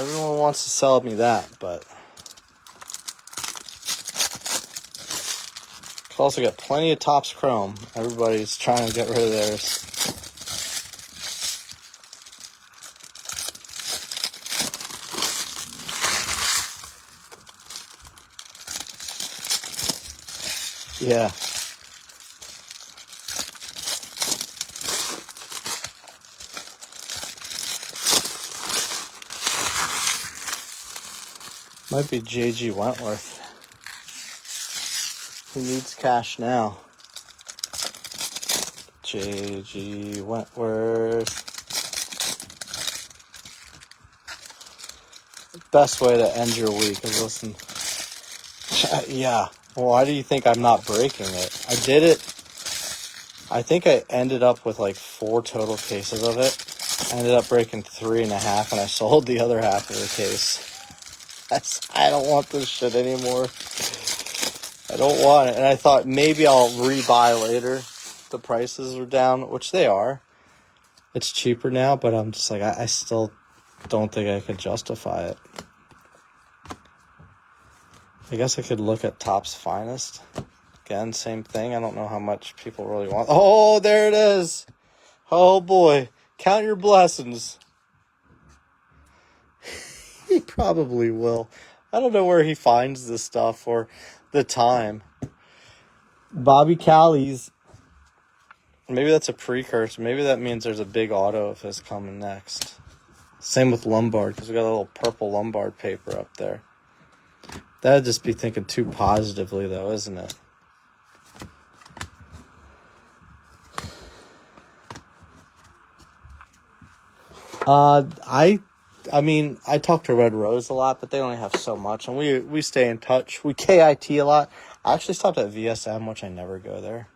Everyone wants to sell me that, but I've also got plenty of Topps Chrome. Everybody's trying to get rid of theirs. Yeah. Might be J.G. Wentworth. Who needs cash now? J.G. Wentworth. Best way to end your week is listen. Yeah. Why do you think I'm not breaking it? I did it. I think I ended up with like 4 total cases of it. I ended up breaking 3.5, and I sold the other half of the case. I don't want this shit anymore. I don't want it. And I thought maybe I'll rebuy later. The prices are down, which they are. It's cheaper now, but I'm just like, I still don't think I could justify it. I guess I could look at Topps Finest. Again, same thing. I don't know how much people really want. Oh, there it is. Oh, boy. Count your blessings. He probably will. I don't know where he finds this stuff or the time. Bobby Callies. Maybe that's a precursor. Maybe that means there's a big auto of his coming next. Same with Lombard, because we got a little purple Lombard paper up there. That'd just be thinking too positively, though, isn't it? I mean, I talk to Red Rose a lot, but they only have so much, and we stay in touch. We KIT a lot. I actually stopped at VSM, which I never go there,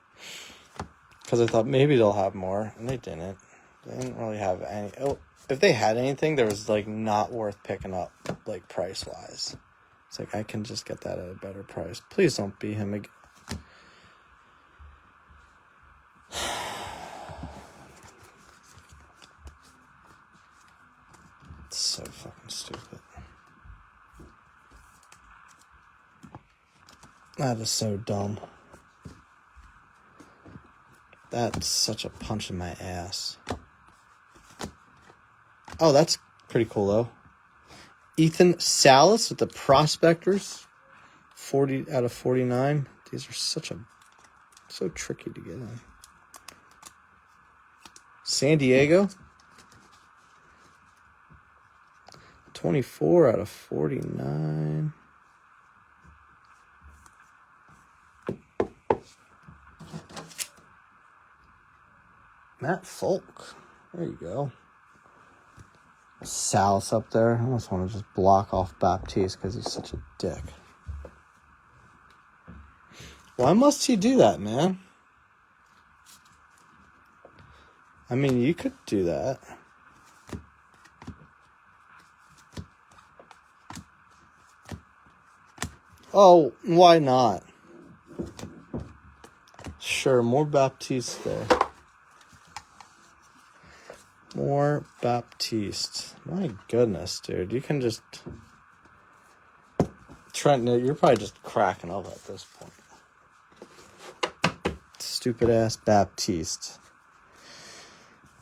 because I thought maybe they'll have more, and they didn't. They didn't really have any. Oh, if they had anything, there was like not worth picking up, like price wise. It's like I can just get that at a better price. Please don't be him again. It's so fucking stupid. That is so dumb. That's such a punch in my ass. Oh, that's pretty cool, though. Ethan Salas with the Prospectors. 40 out of 49. These are so tricky to get in. San Diego. 24 out of 49. Matt Folk. There you go. Salas up there. I almost want to just block off Baptiste because he's such a dick. Why must he do that, man? I mean, you could do that. Oh, why not? Sure, more Baptiste there. More Baptiste. My goodness, dude. You can just... Trent, you're probably just cracking up at this point. Stupid ass Baptiste.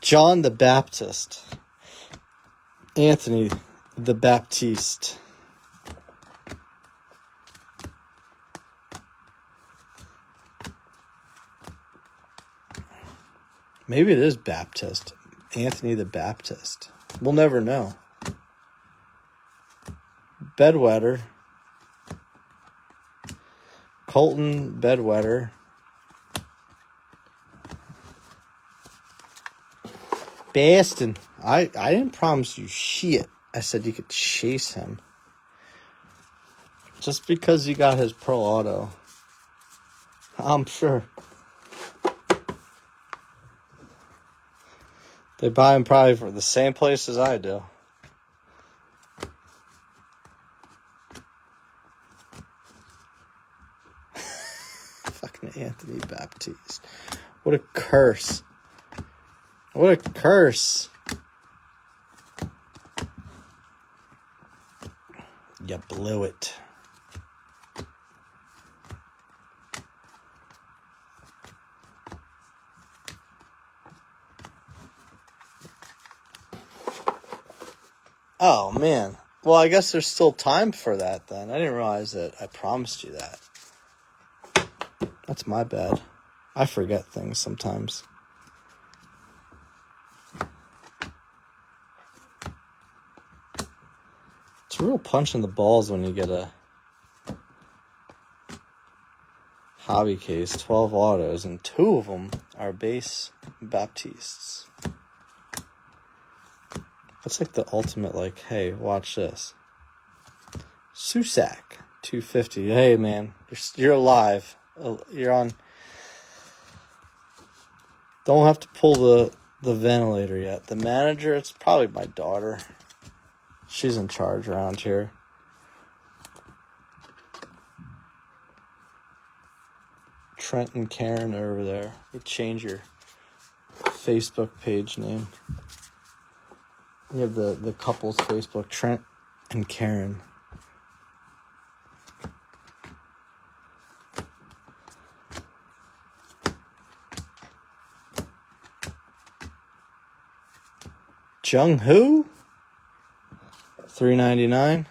John the Baptist. Anthony the Baptiste. Maybe it is Baptist. Anthony the Baptist. We'll never know. Bedwetter. Colton Bedwetter. Baston. I didn't promise you shit. I said you could chase him. Just because you got his pro auto. I'm sure. They buy him probably for the same place as I do. Fucking Anthony Baptiste. What a curse. What a curse. You blew it. Oh, man. Well, I guess there's still time for that then. I didn't realize that I promised you that. That's my bad. I forget things sometimes. It's a real punch in the balls when you get a hobby case, 12 autos, and 2 of them are base Baptistes. That's like the ultimate, like, hey, watch this. Susak, 250. Hey, man, you're alive. You're on. Don't have to pull the ventilator yet. The manager, it's probably my daughter. She's in charge around here. Trent and Karen are over there. You change your Facebook page name. You have the couple's Facebook, Trent and Karen. Jung Hoo? $3.99.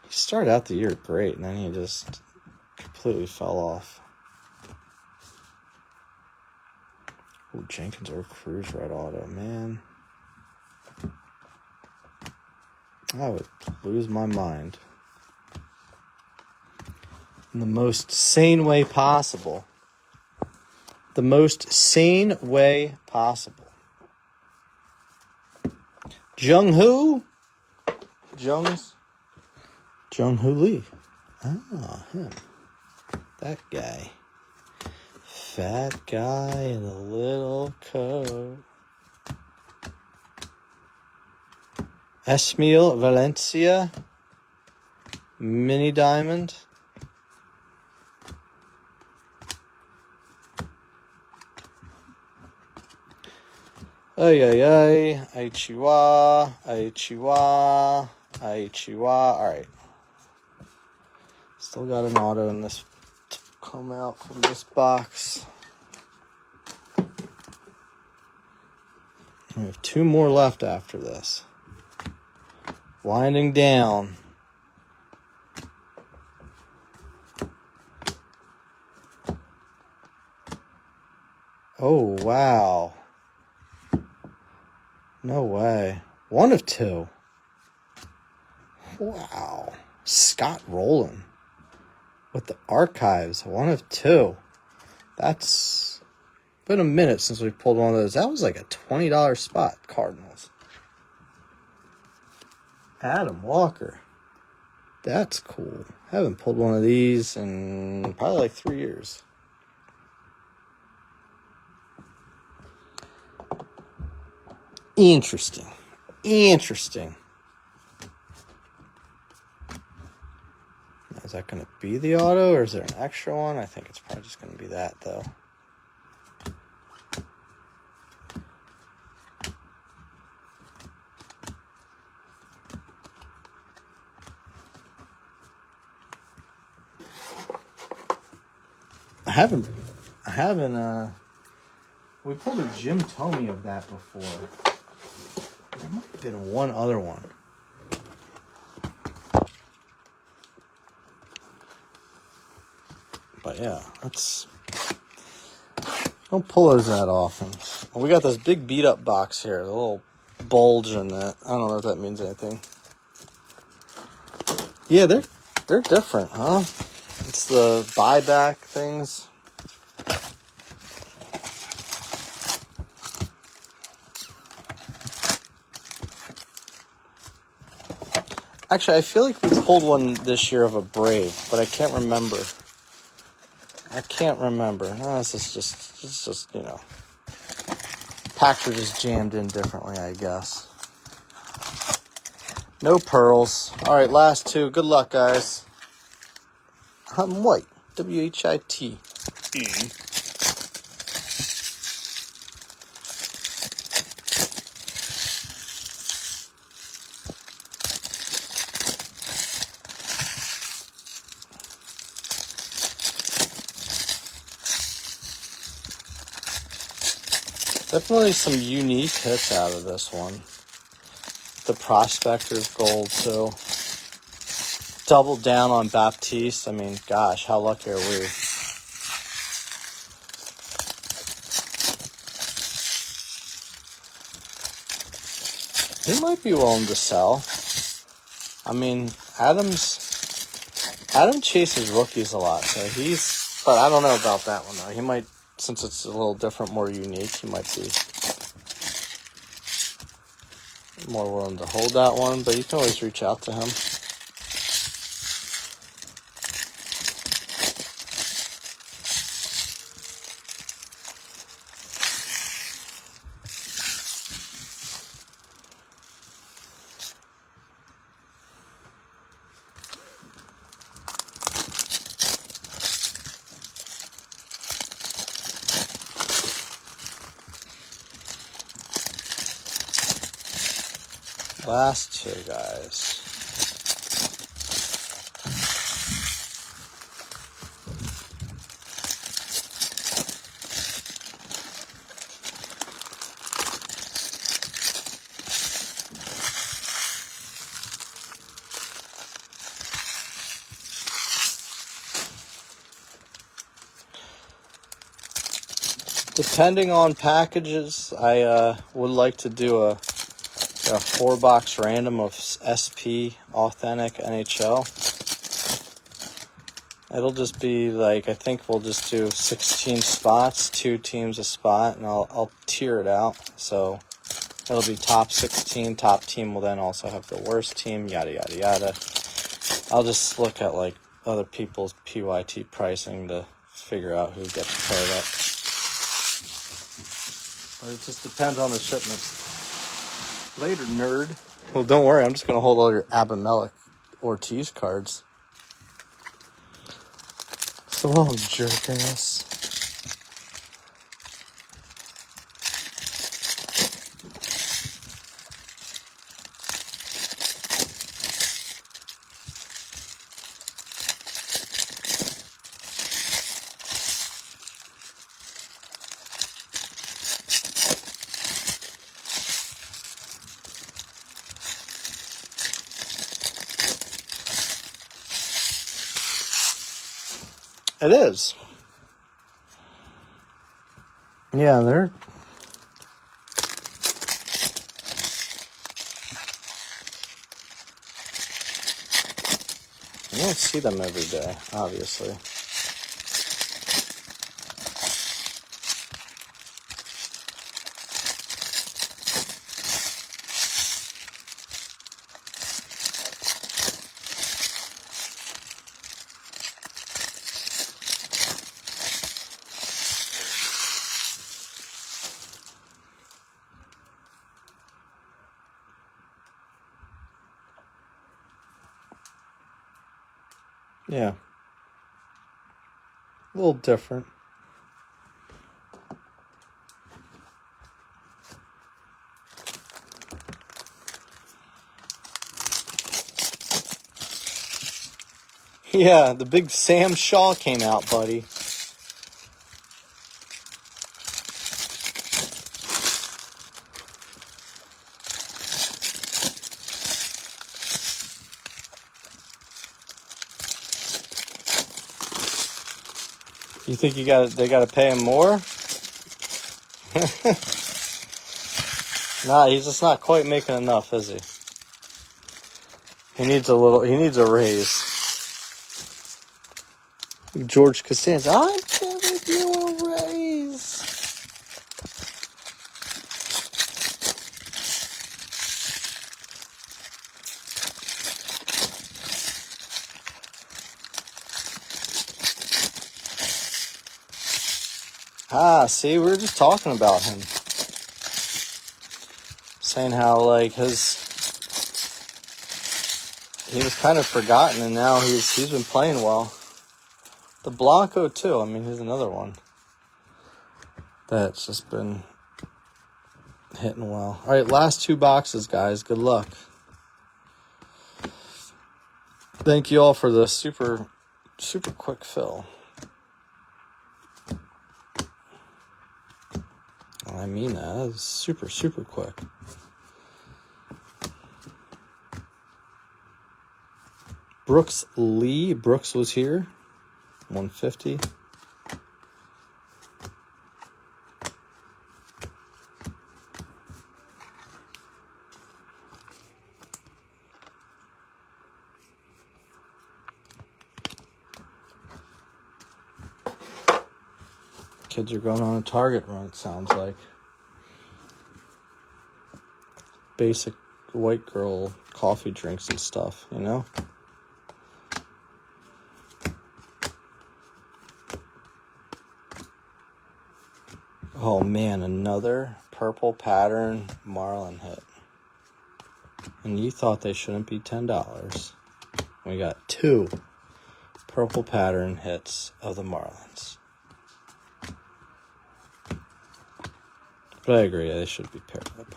He started out the year great, and then he just completely fell off. Oh, Jenkins or Cruz red auto, man. I would lose my mind. In the most sane way possible. The most sane way possible. Jung-Hoo? Jung-Hoo Lee. Ah, him. That guy. Fat guy in a little coat. Esmil Valencia. Mini Diamond. Ay, ay, ay. Aichiwa. Aichiwa. Aichiwa. Alright. Still got an auto in this to come out from this box. We have 2 more left after this. Winding down. Oh, wow. No way. 1 of 2. Wow. Scott Rowland with the archives. 1 of 2. That's been a minute since we pulled one of those. That was like a $20 spot, Cardinals. Adam Walker. That's cool. Haven't pulled one of these in probably like 3 years. Interesting. Is that going to be the auto, or is there an extra one? I think it's probably just going to be that, though. I haven't, we pulled a Jim Tomey of that before. There might have been one other one. But yeah, don't pull those that often. Well, we got this big beat up box here, a little bulge in that. I don't know if that means anything. Yeah, they're different, huh? It's the buyback things. Actually, I feel like we pulled one this year of a Brave, but I can't remember. No, it's just, you know. Packs are just jammed in differently, I guess. No pearls. All right, last 2. Good luck, guys. I'm White. W-H-I-T. Definitely some unique hits out of this one. The Prospector's Gold, too. Double down on Baptiste. I mean, gosh, how lucky are we? He might be willing to sell. I mean, Adam chases rookies a lot, so but I don't know about that one, though. He might, since it's a little different, more unique, he might be more willing to hold that one, but you can always reach out to him. Last 2, guys. Depending on packages, I would like to do a 4-box random of SP Authentic NHL. It'll just be like, I think we'll just do 16 spots, 2 teams a spot, and I'll tier it out. So It'll be top 16. Top team will then also have the worst team, yada, yada, yada. I'll just look at, like, other people's PYT pricing to figure out who gets paired up. But it just depends on the shipments. Later, nerd. Well, don't worry. I'm just going to hold all your Abimelech Ortiz cards. So long, jerk ass. It is. Yeah, they're... You don't see them every day, obviously. Yeah. A little different. Yeah, the big Sam Shaw came out, buddy. You think they got to pay him more? Nah, he's just not quite making enough, is he? He needs a raise. George Costanza, I'm giving you a raise. Ah, see, we were just talking about him. Saying how, like, he was kind of forgotten, and now he's been playing well. The Blanco, too. I mean, he's another one that's just been hitting well. All right, last two boxes, guys. Good luck. Thank you all for the super, super quick fill. I mean that. That was super, super quick. Brooks Lee. Brooks was here. 150. Kids are going on a Target run, it sounds like. Basic white girl coffee drinks and stuff, you know? Oh man, another purple pattern Marlin hit. And you thought they shouldn't be $10. We got two purple pattern hits of the Marlins. But I agree, they should be paired up.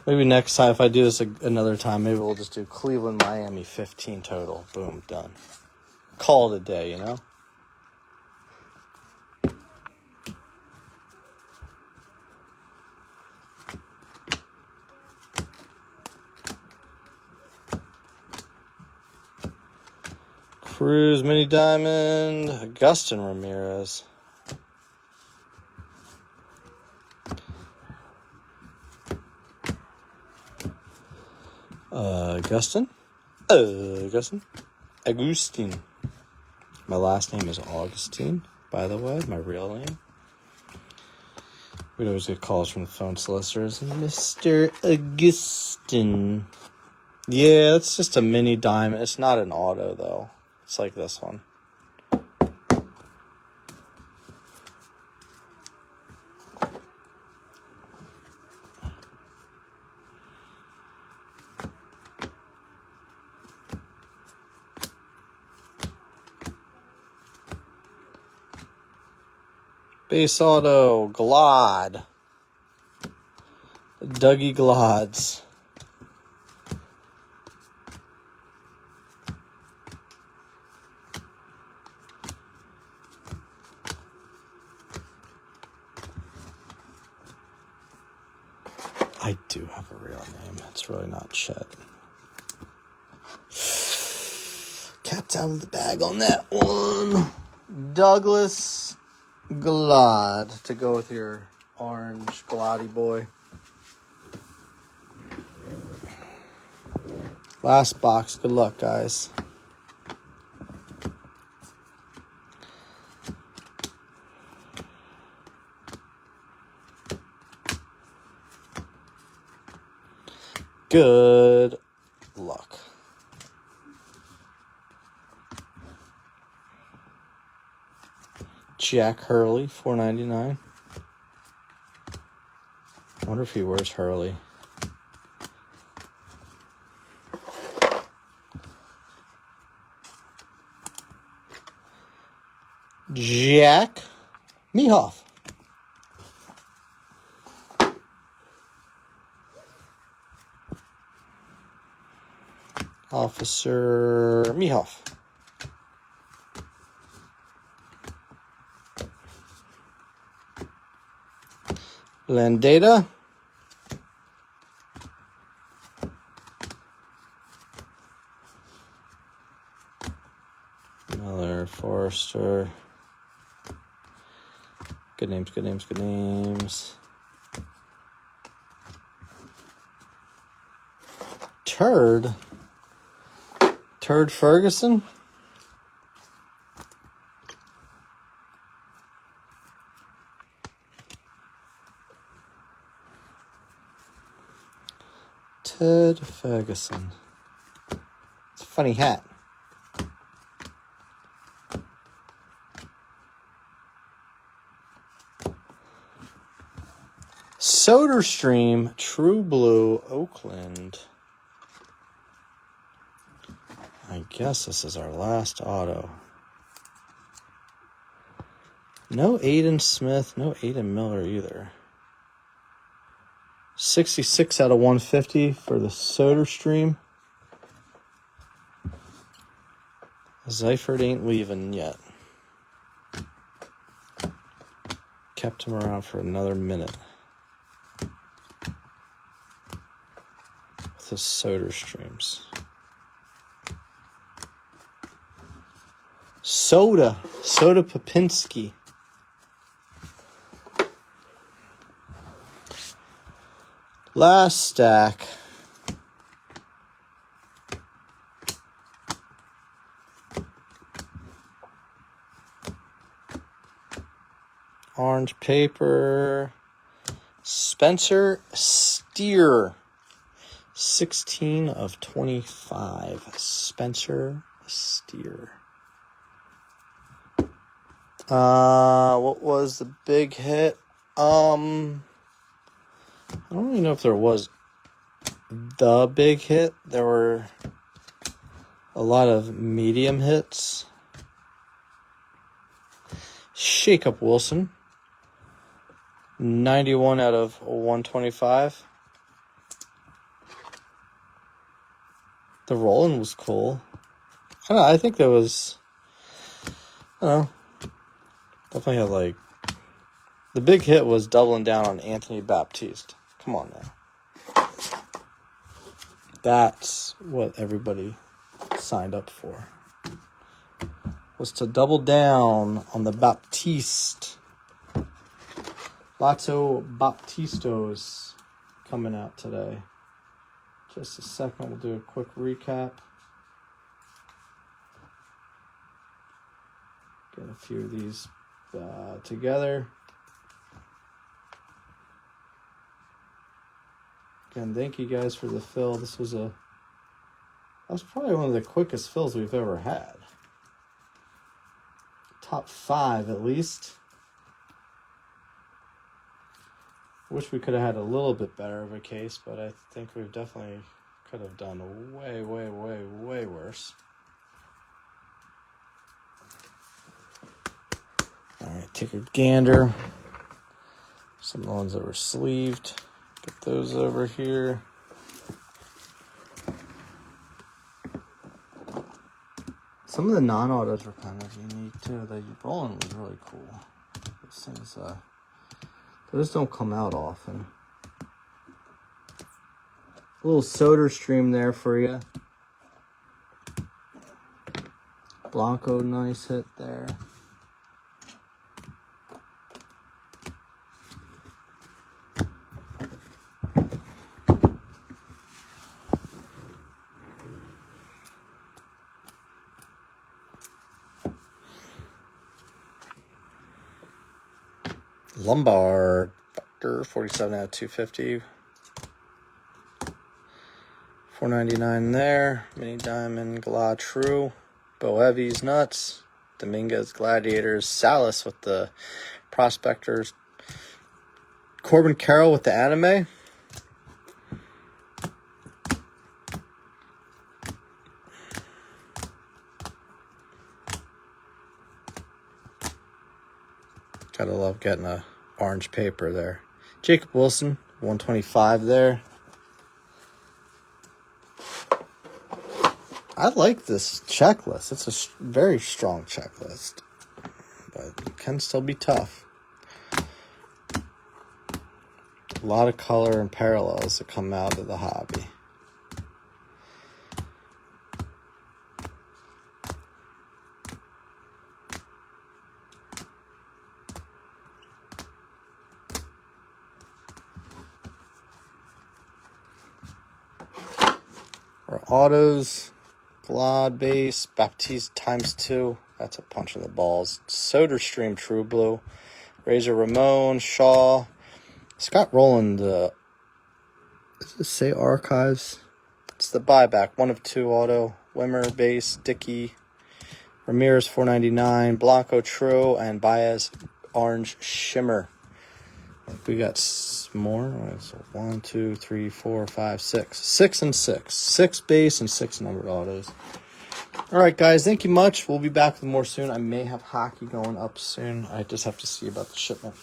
Maybe next time, if I do this another time, maybe we'll just do Cleveland, Miami, 15 total. Boom, done. Call it a day, you know? Cruz, Mini Diamond, Augustin Ramirez. Agustin. My last name is Augustine, by the way, my real name. We'd always get calls from the phone solicitors. Mr. Augustin. Yeah, it's just a mini diamond. It's not an auto, though. It's like this one. Base auto, Glod. Dougie Glods. I do have a real name. It's really not Chet. Cat's out of the bag on that one. Douglas Glod to go with your orange Gloddy boy. Last box. Good luck, guys. Good luck. Jack Hurley, $4.99. I wonder if he wears Hurley. Jack Mehoff. Officer Mehoff. Landeta. Miller, Forrester. Good names, good names, good names. Turd Ferguson. Ted Ferguson. It's a funny hat. SodaStream, True Blue, Oakland. I guess this is our last auto. No Aiden Smith, no Aiden Miller either. 66 out of 150 for the SodaStream. Seifert ain't leaving yet. Kept him around for another minute. With his SodaStreams. Soda Popinski. Last stack. Orange paper. Spencer Steer. 16 of 25. Spencer Steer. What was the big hit? I don't really know if there was the big hit. There were a lot of medium hits. Shake Up Wilson. 91 out of 125. The Roland was cool. I don't know, I think there was, I don't know, definitely had like, the big hit was doubling down on Anthony Baptiste. Come on now. That's what everybody signed up for. Was to double down on the Baptiste. Lots of Baptistos coming out today. Just a second, we'll do a quick recap. Get a few of these together. Again, thank you guys for the fill. That was probably one of the quickest fills we've ever had. Top 5 at least. Wish we could have had a little bit better of a case, but I think we've definitely could have done way, way, way, way worse. All right, take a gander. Some of the ones that were sleeved. Get those over here. Some of the non-autos were kind of unique too. The Bowman was really cool. Those things, those don't come out often. A little soda stream there for you. Blanco, nice hit there. Lombard, Factor, 47 out of 250. 499 there. Mini Diamond, Gla True. Boevi's Nuts. Dominguez Gladiators. Salas with the Prospectors. Corbin Carroll with the Anime. Gotta love getting a orange paper there. Jacob Wilson, 125 there. I like this checklist. It's a very strong checklist, but it can still be tough. A lot of color and parallels that come out of the hobby. Our autos, Glad base, Baptiste ×2. That's a punch in the balls. Soda Stream True Blue. Razor Ramon, Shaw. Scott Rowland, does it say Archives? It's the buyback. 1 of 2 auto. Wimmer base, Dickey. Ramirez 499. Blanco True. And Baez Orange Shimmer. We got more. So 1, 2, 3, 4, 5, 6. 6 and 6. 6 base and 6 numbered autos. All right, guys. Thank you much. We'll be back with more soon. I may have hockey going up soon. I just have to see about the shipment.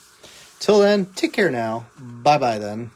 Till then, take care now. Bye-bye then.